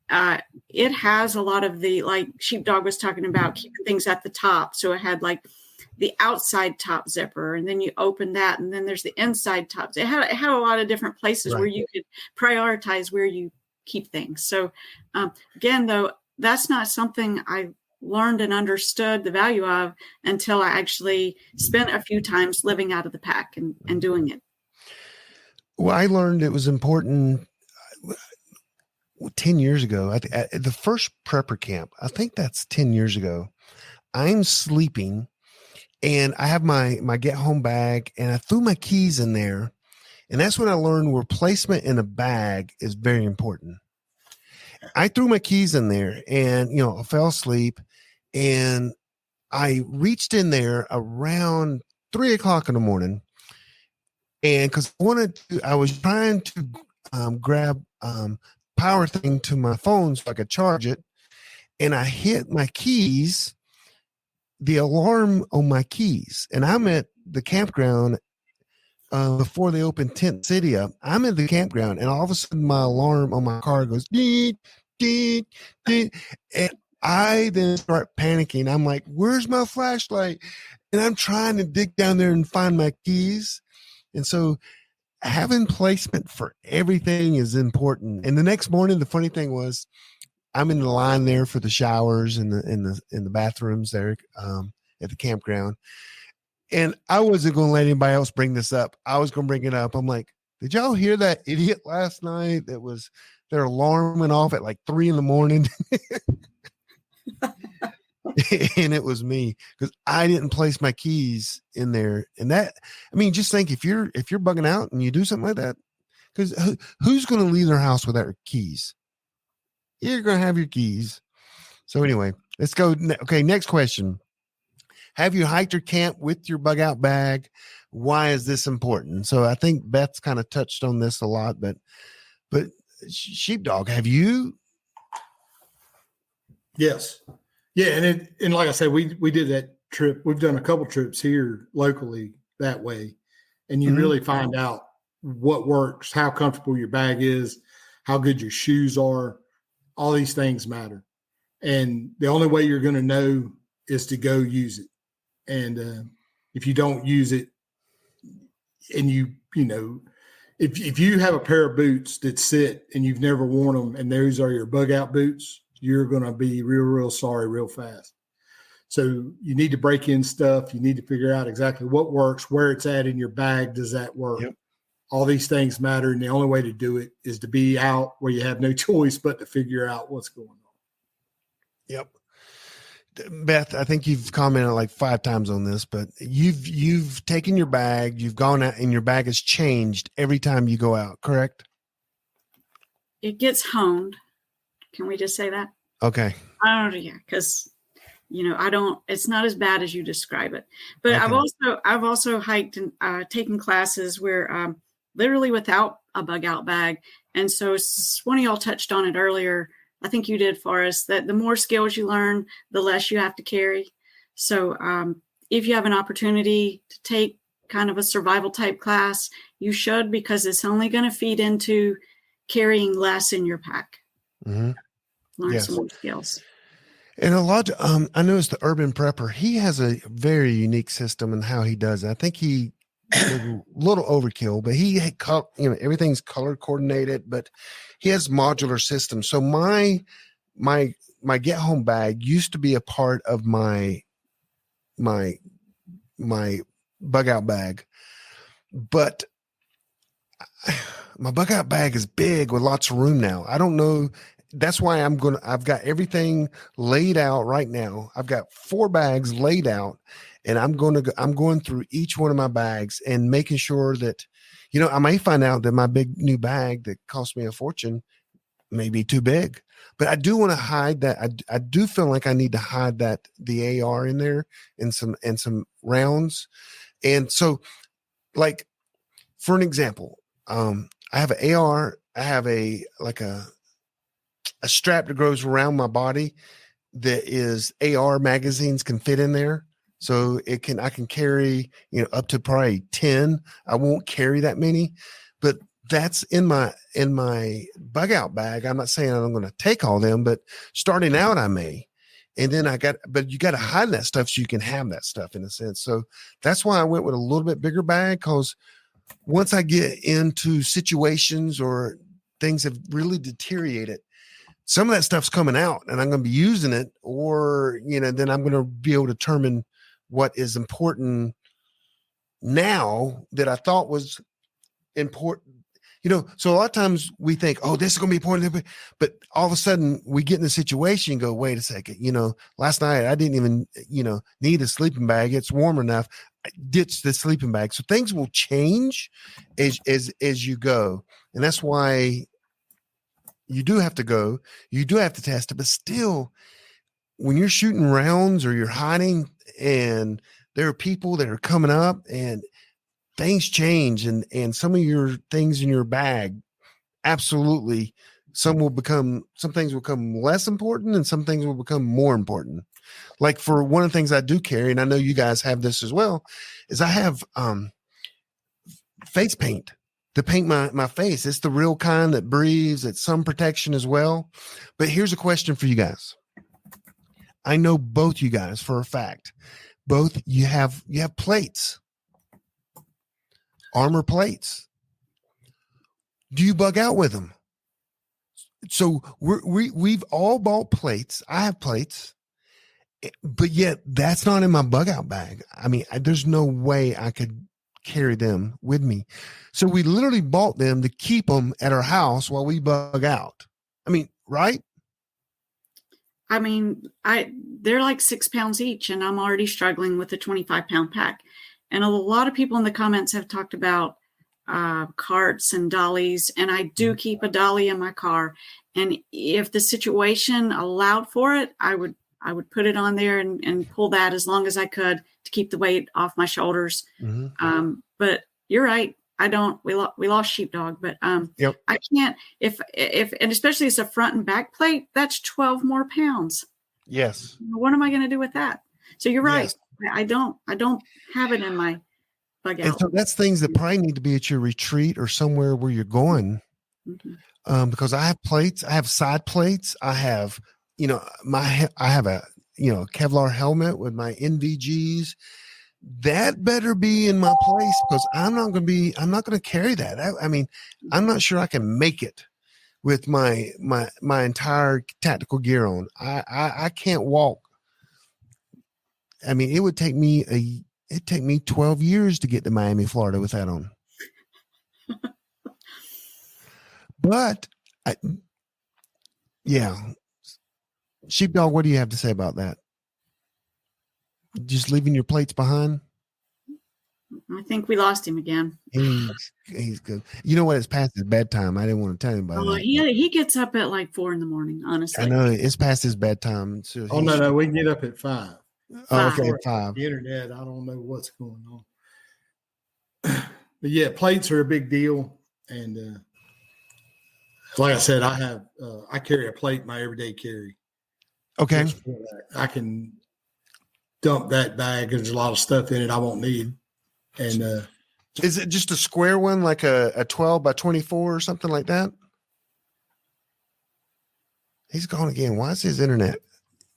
it has a lot of the, like Sheepdog was talking about, keeping things at the top. So it had like the outside top zipper, and then you open that, and then there's the inside top. It had a lot of different places where you could prioritize where you keep things. So again, though, that's not something I learned and understood the value of until I actually spent a few times living out of the pack and doing it. Well, I learned it was important 10 years ago at the first prepper camp. I think that's 10 years ago. I'm sleeping and I have my get home bag, and I threw my keys in there. And that's when I learned where placement in a bag is very important. I threw my keys in there and, I fell asleep, and I reached in there around 3:00 in the morning. And because I was trying to grab power thing to my phone so I could charge it. And I hit my keys, the alarm on my keys. And I'm at the campground before they opened Tent City up. I'm at the campground, and all of a sudden my alarm on my car goes, dee, dee, dee. And I then start panicking. I'm like, where's my flashlight? And I'm trying to dig down there and find my keys. And so having placement for everything is important. And the next morning, the funny thing was, I'm in the line there for the showers and in the bathrooms there at the campground. And I wasn't going to let anybody else bring this up. I was going to bring it up. I'm like, did y'all hear that idiot last night that was their alarm went off at like 3 a.m. And it was me because I didn't place my keys in there. And that, I mean, just think if you're bugging out and you do something like that, because who's going to leave their house without their keys? You're going to have your keys. So anyway, let's go. Okay. Next question. Have you hiked or camped with your bug out bag? Why is this important? So I think Beth's kind of touched on this a lot, but Sheepdog, have you? Yes. Yeah. And like I said, we did that trip. We've done a couple trips here locally that way. And you really find out what works, how comfortable your bag is, how good your shoes are. All these things matter. And the only way you're going to know is to go use it. And if you don't use it and if you have a pair of boots that sit and you've never worn them and those are your bug out boots, you're going to be real, real sorry real fast. So you need to break in stuff. You need to figure out exactly what works, where it's at in your bag. Does that work? Yep. All these things matter. And the only way to do it is to be out where you have no choice but to figure out what's going on. Yep. Beth, I think you've commented like 5 times on this, but you've taken your bag, you've gone out and your bag has changed every time you go out, correct? It gets honed. Can we just say that? Okay. Yeah, because it's not as bad as you describe it. But okay. I've also hiked and taken classes where literally without a bug out bag. And so one of y'all touched on it earlier. I think you did, Forrest, that the more skills you learn, the less you have to carry. So if you have an opportunity to take kind of a survival type class, you should, because it's only going to feed into carrying less in your pack. Mm-hmm. Learn some more skills. And a lot, I noticed the Urban Prepper, he has a very unique system in how he does it. I think he a little overkill, but everything's color coordinated, but he has modular systems. So my get home bag used to be a part of my bug out bag, but my bug out bag is big with lots of room now. I don't know. That's why I've got everything laid out right now. I've got 4 bags laid out, and I'm going through each one of my bags and making sure that, I may find out that my big new bag that cost me a fortune may be too big, but I do want to hide that. I do feel like I need to hide the AR in there and some rounds. And so, like, for an example, I have an AR, I have a strap that goes around my body that is AR magazines can fit in there. So I can carry, up to probably 10. I won't carry that many, but that's in my bug out bag. I'm not saying I'm going to take all them, but starting out I may. And then but you got to hide that stuff so you can have that stuff in a sense. So that's why I went with a little bit bigger bag, because once I get into situations or things have really deteriorated, some of that stuff's coming out and I'm going to be using it, or, then I'm going to be able to determine what is important now that I thought was important. So a lot of times we think, oh, this is going to be important, but all of a sudden we get in a situation and go, wait a second, last night I didn't even, need a sleeping bag. It's warm enough. I ditched the sleeping bag. So things will change as you go. And that's why you do have to go, you do have to test it, but still when you're shooting rounds or you're hiding and there are people that are coming up and things change and some of your things in your bag, absolutely. Some things will become less important and some things will become more important. Like for one of the things I do carry, and I know you guys have this as well, is I have face paint to paint my face. It's the real kind that breathes. It's sun protection as well. But here's a question for you guys. I know both you guys for a fact. Both you have plates, armor plates. Do you bug out with them? So we've all bought plates. I have plates, but yet that's not in my bug out bag. I mean, there's no way I could carry them with me. So we literally bought them to keep them at our house while we bug out. I mean, right? I mean, they're like 6 pounds each, and I'm already struggling with a 25-pound pack. And a lot of people in the comments have talked about carts and dollies, and I do keep a dolly in my car. And if the situation allowed for it, I would put it on there and pull that as long as I could to keep the weight off my shoulders. Mm-hmm. But you're right. I don't. We lost Sheepdog, but Yep. I can't. If and especially as a front and back plate, that's 12 more pounds. Yes. What am I going to do with that? So you're right. Yes. I don't have it in my bug out. And so that's things that probably need to be at your retreat or somewhere where you're going. Mm-hmm. Because I have plates, I have side plates, I have, I have a, Kevlar helmet with my NVGs. That better be in my place because I'm not going to carry that. I mean, I'm not sure I can make it with my entire tactical gear on. I can't walk. I mean, it would take me it'd take me 12 years to get to Miami, Florida with that on. But Sheepdog, what do you have to say about that? Just leaving your plates behind? I think we lost him again. He's good. You know what? It's past his bedtime. I didn't want to tell him about that. He gets up at like 4 a.m, honestly. I know it's past his bedtime. So no, we can get up at 5. Oh, okay, 5. The internet, I don't know what's going on. But yeah, plates are a big deal. And like I said, I carry a plate in my everyday carry. Okay. I can dump that bag. There's a lot of stuff in it I won't need. And is it just a square one, like a 12 by 24 or something like that? He's gone again. Why is his internet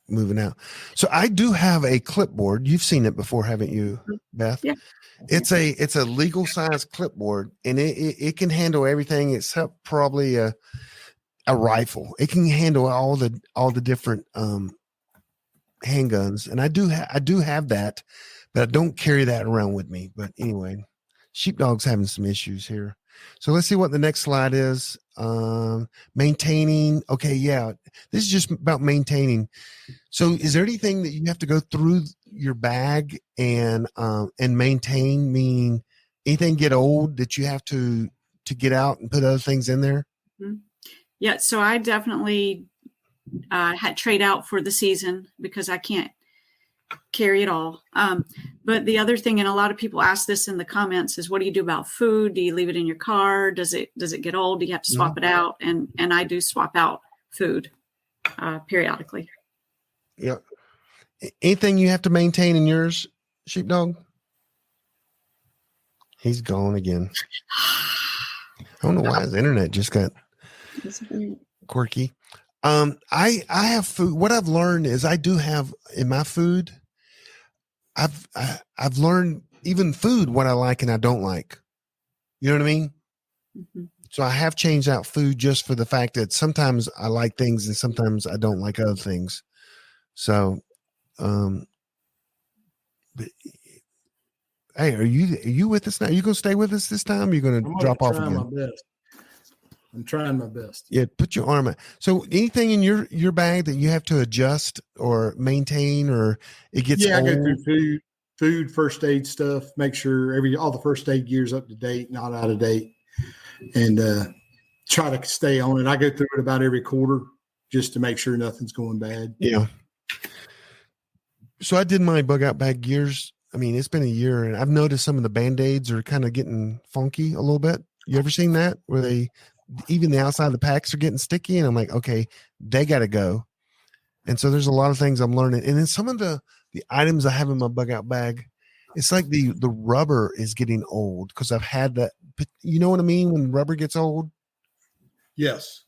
moving out? So I do have a clipboard. You've seen it before, haven't you, Beth? Yeah. It's a legal size clipboard, and it can handle everything except probably a rifle. It can handle all the different handguns, and I do have that, but I don't carry that around with me. But anyway, Sheepdog's having some issues here. So let's see what the next slide is. Maintaining. Okay, yeah, this is just about maintaining. So is there anything that you have to go through your bag and maintain, meaning anything get old that you have to get out and put other things in there? Mm-hmm. Yeah, so I definitely had trade out for the season because I can't carry it all. But the other thing, and a lot of people ask this in the comments, is what do you do about food? Do you leave it in your car? Does it get old? Do you have to swap it out? And I do swap out food periodically. Yeah. Anything you have to maintain in yours, Sheepdog? He's gone again. I don't know why his internet just got quirky. I have food. What I've learned is I do have in my food. I've learned even food what I like and I don't like. You know what I mean? Mm-hmm. So I have changed out food just for the fact that sometimes I like things and sometimes I don't like other things. So, but, hey, are you with us now? Are you gonna stay with us this time? Or are you gonna drop off again? I'm trying my best. Yeah, put your arm out. So anything in your bag that you have to adjust or maintain, or it gets old? I go through food, first aid stuff, make sure all the first aid gear is up to date, not out of date, and try to stay on it. I go through it about every quarter just to make sure nothing's going bad. Yeah. So I did my bug out bag gears. I mean, it's been a year, and I've noticed some of the Band-Aids are kind of getting funky a little bit. You ever seen that where even the outside of the packs are getting sticky, and I'm like, okay, they got to go. And so there's a lot of things I'm learning. And then some of the items I have in my bug out bag, it's like the rubber is getting old because I've had that. You know what I mean? When rubber gets old? Yes.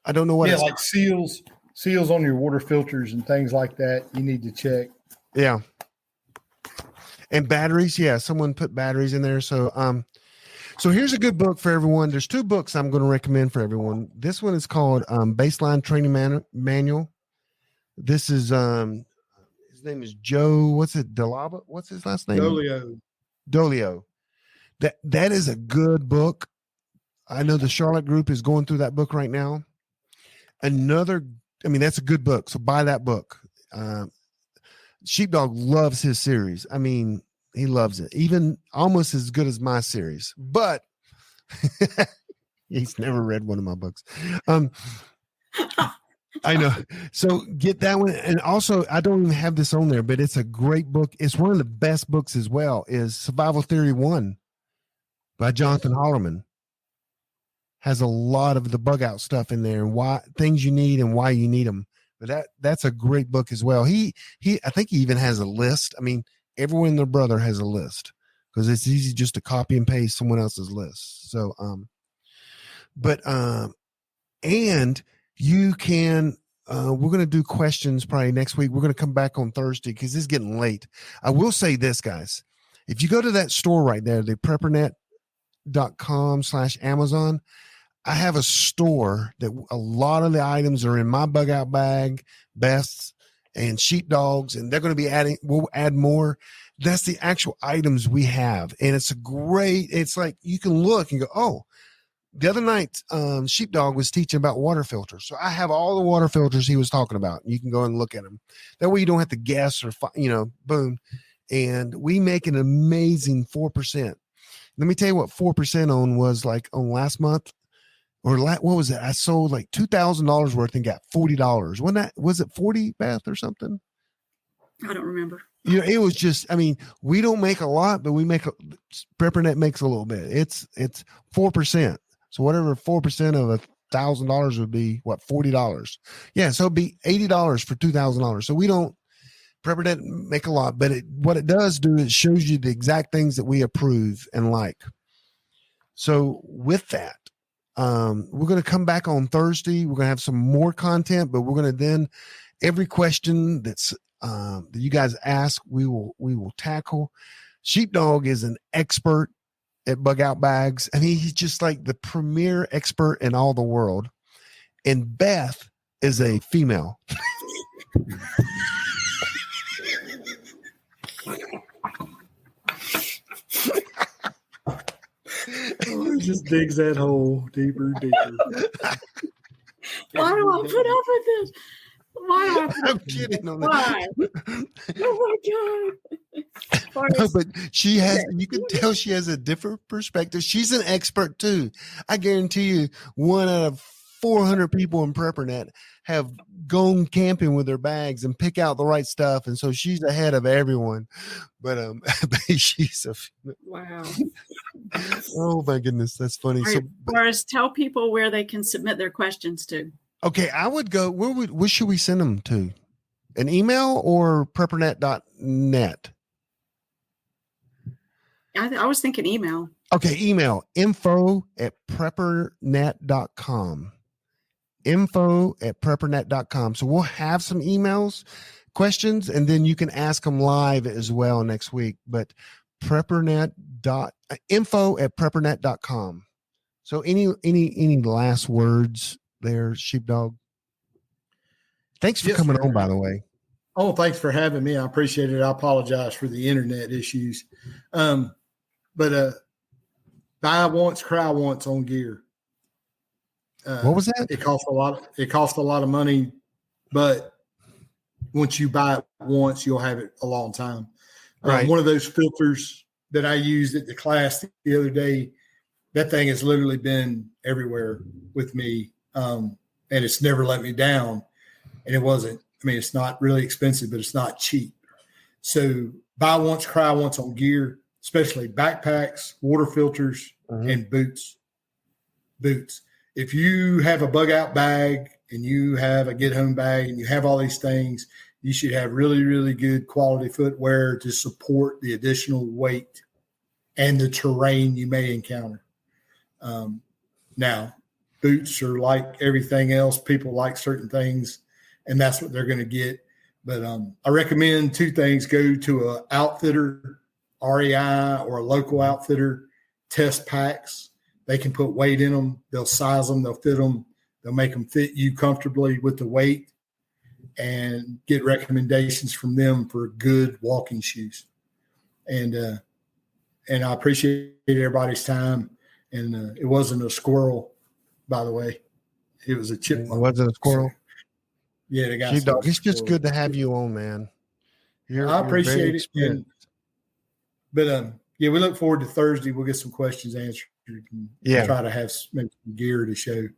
I don't know what. Yeah, like seals on your water filters and things like that. You need to check. Yeah. And batteries. Yeah. Someone put batteries in there. So, so here's a good book for everyone. There's 2 books I'm going to recommend for everyone. This one is called Baseline Training Manual. This is his name is Joe. What's it? Delaba? What's his last name? Dolio. That is a good book. I know the Charlotte group is going through that book right now. That's a good book. So buy that book. Sheepdog loves his series. I mean, he loves it, even almost as good as my series, but he's never read one of my books. I know. So get that one. And also, I don't even have this on there, but it's a great book. It's one of the best books as well, is Survival Theory 1 by Jonathan Hollerman. Has a lot of the bug out stuff in there and why things you need and why you need them. But that's a great book as well. I think he even has a list. I mean, everyone and their brother has a list because it's easy just to copy and paste someone else's list. So, and you can, we're going to do questions probably next week. We're going to come back on Thursday because it's getting late. I will say this, guys. If you go to that store right there, the PrepperNet.com/Amazon, I have a store that a lot of the items are in my bug out bag, Beth's and Sheepdog's, and they're going to be we'll add more. That's the actual items we have. And it's like you can look and go, oh, the other night, Sheepdog was teaching about water filters. So I have all the water filters he was talking about. You can go and look at them. That way you don't have to guess or, boom. And we make an amazing 4%. Let me tell you what 4% on was like on last month. Or what was it? I sold like $2,000 worth and got $40. Was it 40, Beth, or something? I don't remember. It was just, we don't make a lot, but PrepperNet makes a little bit. It's 4%. So whatever 4% of $1,000 would be, what, $40? Yeah. So it'd be $80 for $2,000. So we don't, PrepperNet make a lot, but what it does do, it shows you the exact things that we approve and like. So with that, we're going to come back on Thursday. We're going to have some more content, but we're going to then every question that you guys ask, we will tackle. Sheepdog is an expert at bug out bags. He's just like the premier expert in all the world. And Beth is a female. It just digs that hole deeper. Why do I put up with this? Why? I'm kidding on Why? Oh my God. No, but she has, you can tell she has a different perspective. She's an expert too. I guarantee you 1 out of 400 people in PrepperNet have gone camping with their bags and pick out the right stuff. And so she's ahead of everyone, but she's wow. Oh my goodness. That's funny. Right. So, Boris, tell people where they can submit their questions to. Okay. I would go, where should we send them to? An email or preppernet.net? I was thinking email. Okay. Email info@preppernet.com. info@preppernet.com. So we'll have some emails, questions, and then you can ask them live as well next week. But info@preppernet.com. So any last words there, Sheepdog? Thanks for coming on, by the way. Oh, thanks for having me. I appreciate it. I apologize for the internet issues. But buy once, cry once on gear. What was that? It costs a lot. It costs a lot of money, but once you buy it once, you'll have it a long time. Right. One of those filters that I used at the class the other day, that thing has literally been everywhere with me, and it's never let me down. And it wasn't. It's not really expensive, but it's not cheap. So buy once, cry once on gear, especially backpacks, water filters, and boots. If you have a bug out bag and you have a get home bag and you have all these things, you should have really, really good quality footwear to support the additional weight and the terrain you may encounter. Now, boots are like everything else. People like certain things, and that's what they're going to get. But I recommend 2 things. Go to an outfitter, REI, or a local outfitter, test packs. They can put weight in them. They'll size them. They'll fit them. They'll make them fit you comfortably with the weight, and get recommendations from them for good walking shoes. And and I appreciate everybody's time. And it wasn't a squirrel, by the way. It was a chipmunk. It wasn't a squirrel. Yeah, the guy. Sheepdog, it's just good to have you on, man. I appreciate it. But we look forward to Thursday. We'll get some questions answered and try to have maybe some gear to show.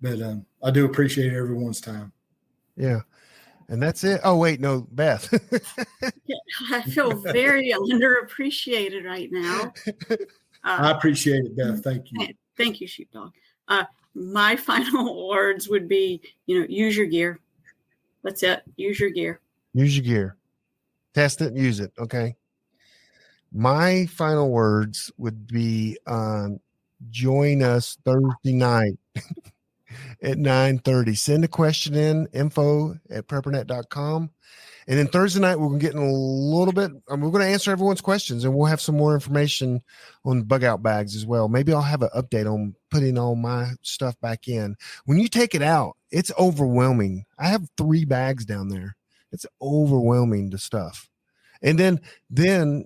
But I do appreciate everyone's time. Yeah. And that's it. Oh, wait, no, Beth. I feel very underappreciated right now. I appreciate it, Beth. Thank you. Thank you, Sheepdog. My final words would be, use your gear. That's it. Use your gear. Use your gear. Test it and use it. Okay. My final words would be join us Thursday night at 9:30. Send a question in, info@preppernet.com. And then Thursday night, we're going to get in a little bit. We're going to answer everyone's questions, and we'll have some more information on bug out bags as well. Maybe I'll have an update on putting all my stuff back in. When you take it out, it's overwhelming. I have 3 bags down there. It's overwhelming, the stuff. And then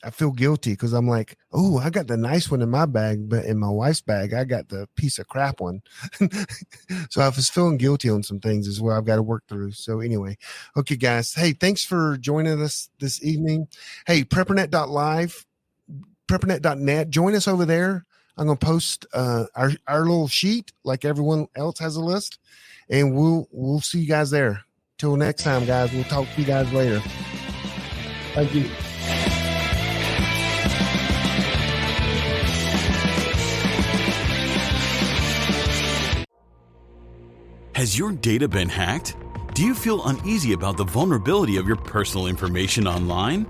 I feel guilty because I'm like, oh, I got the nice one in my bag, but in my wife's bag, I got the piece of crap one. So I was feeling guilty on some things as well. I've got to work through. So anyway, okay, guys. Hey, thanks for joining us this evening. Hey, PrepperNet.live, PrepperNet.net. Join us over there. I'm going to post our little sheet like everyone else has a list, and we'll see you guys there. Till next time, guys. We'll talk to you guys later. Thank you. Has your data been hacked? Do you feel uneasy about the vulnerability of your personal information online?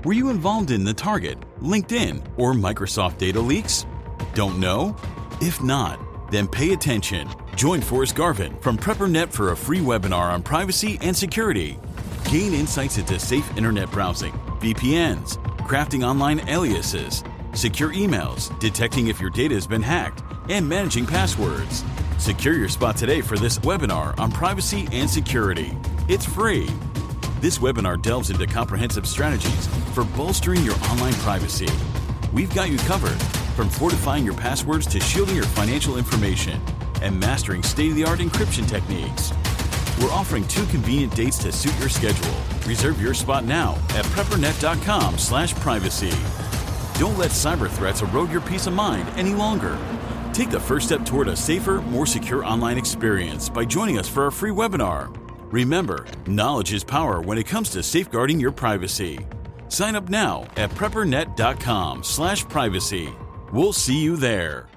Were you involved in the Target, LinkedIn, or Microsoft data leaks? Don't know? If not, then pay attention. Join Forrest Garvin from PrepperNet for a free webinar on privacy and security. Gain insights into safe internet browsing, VPNs, crafting online aliases, secure emails, detecting if your data has been hacked, and managing passwords. Secure your spot today for this webinar on privacy and security. It's free. This webinar delves into comprehensive strategies for bolstering your online privacy. We've got you covered, from fortifying your passwords to shielding your financial information and mastering state-of-the-art encryption techniques. We're offering 2 convenient dates to suit your schedule. Reserve your spot now at preppernet.com/privacy. Don't let cyber threats erode your peace of mind any longer. Take the first step toward a safer, more secure online experience by joining us for our free webinar. Remember, knowledge is power when it comes to safeguarding your privacy. Sign up now at preppernet.com/privacy. We'll see you there.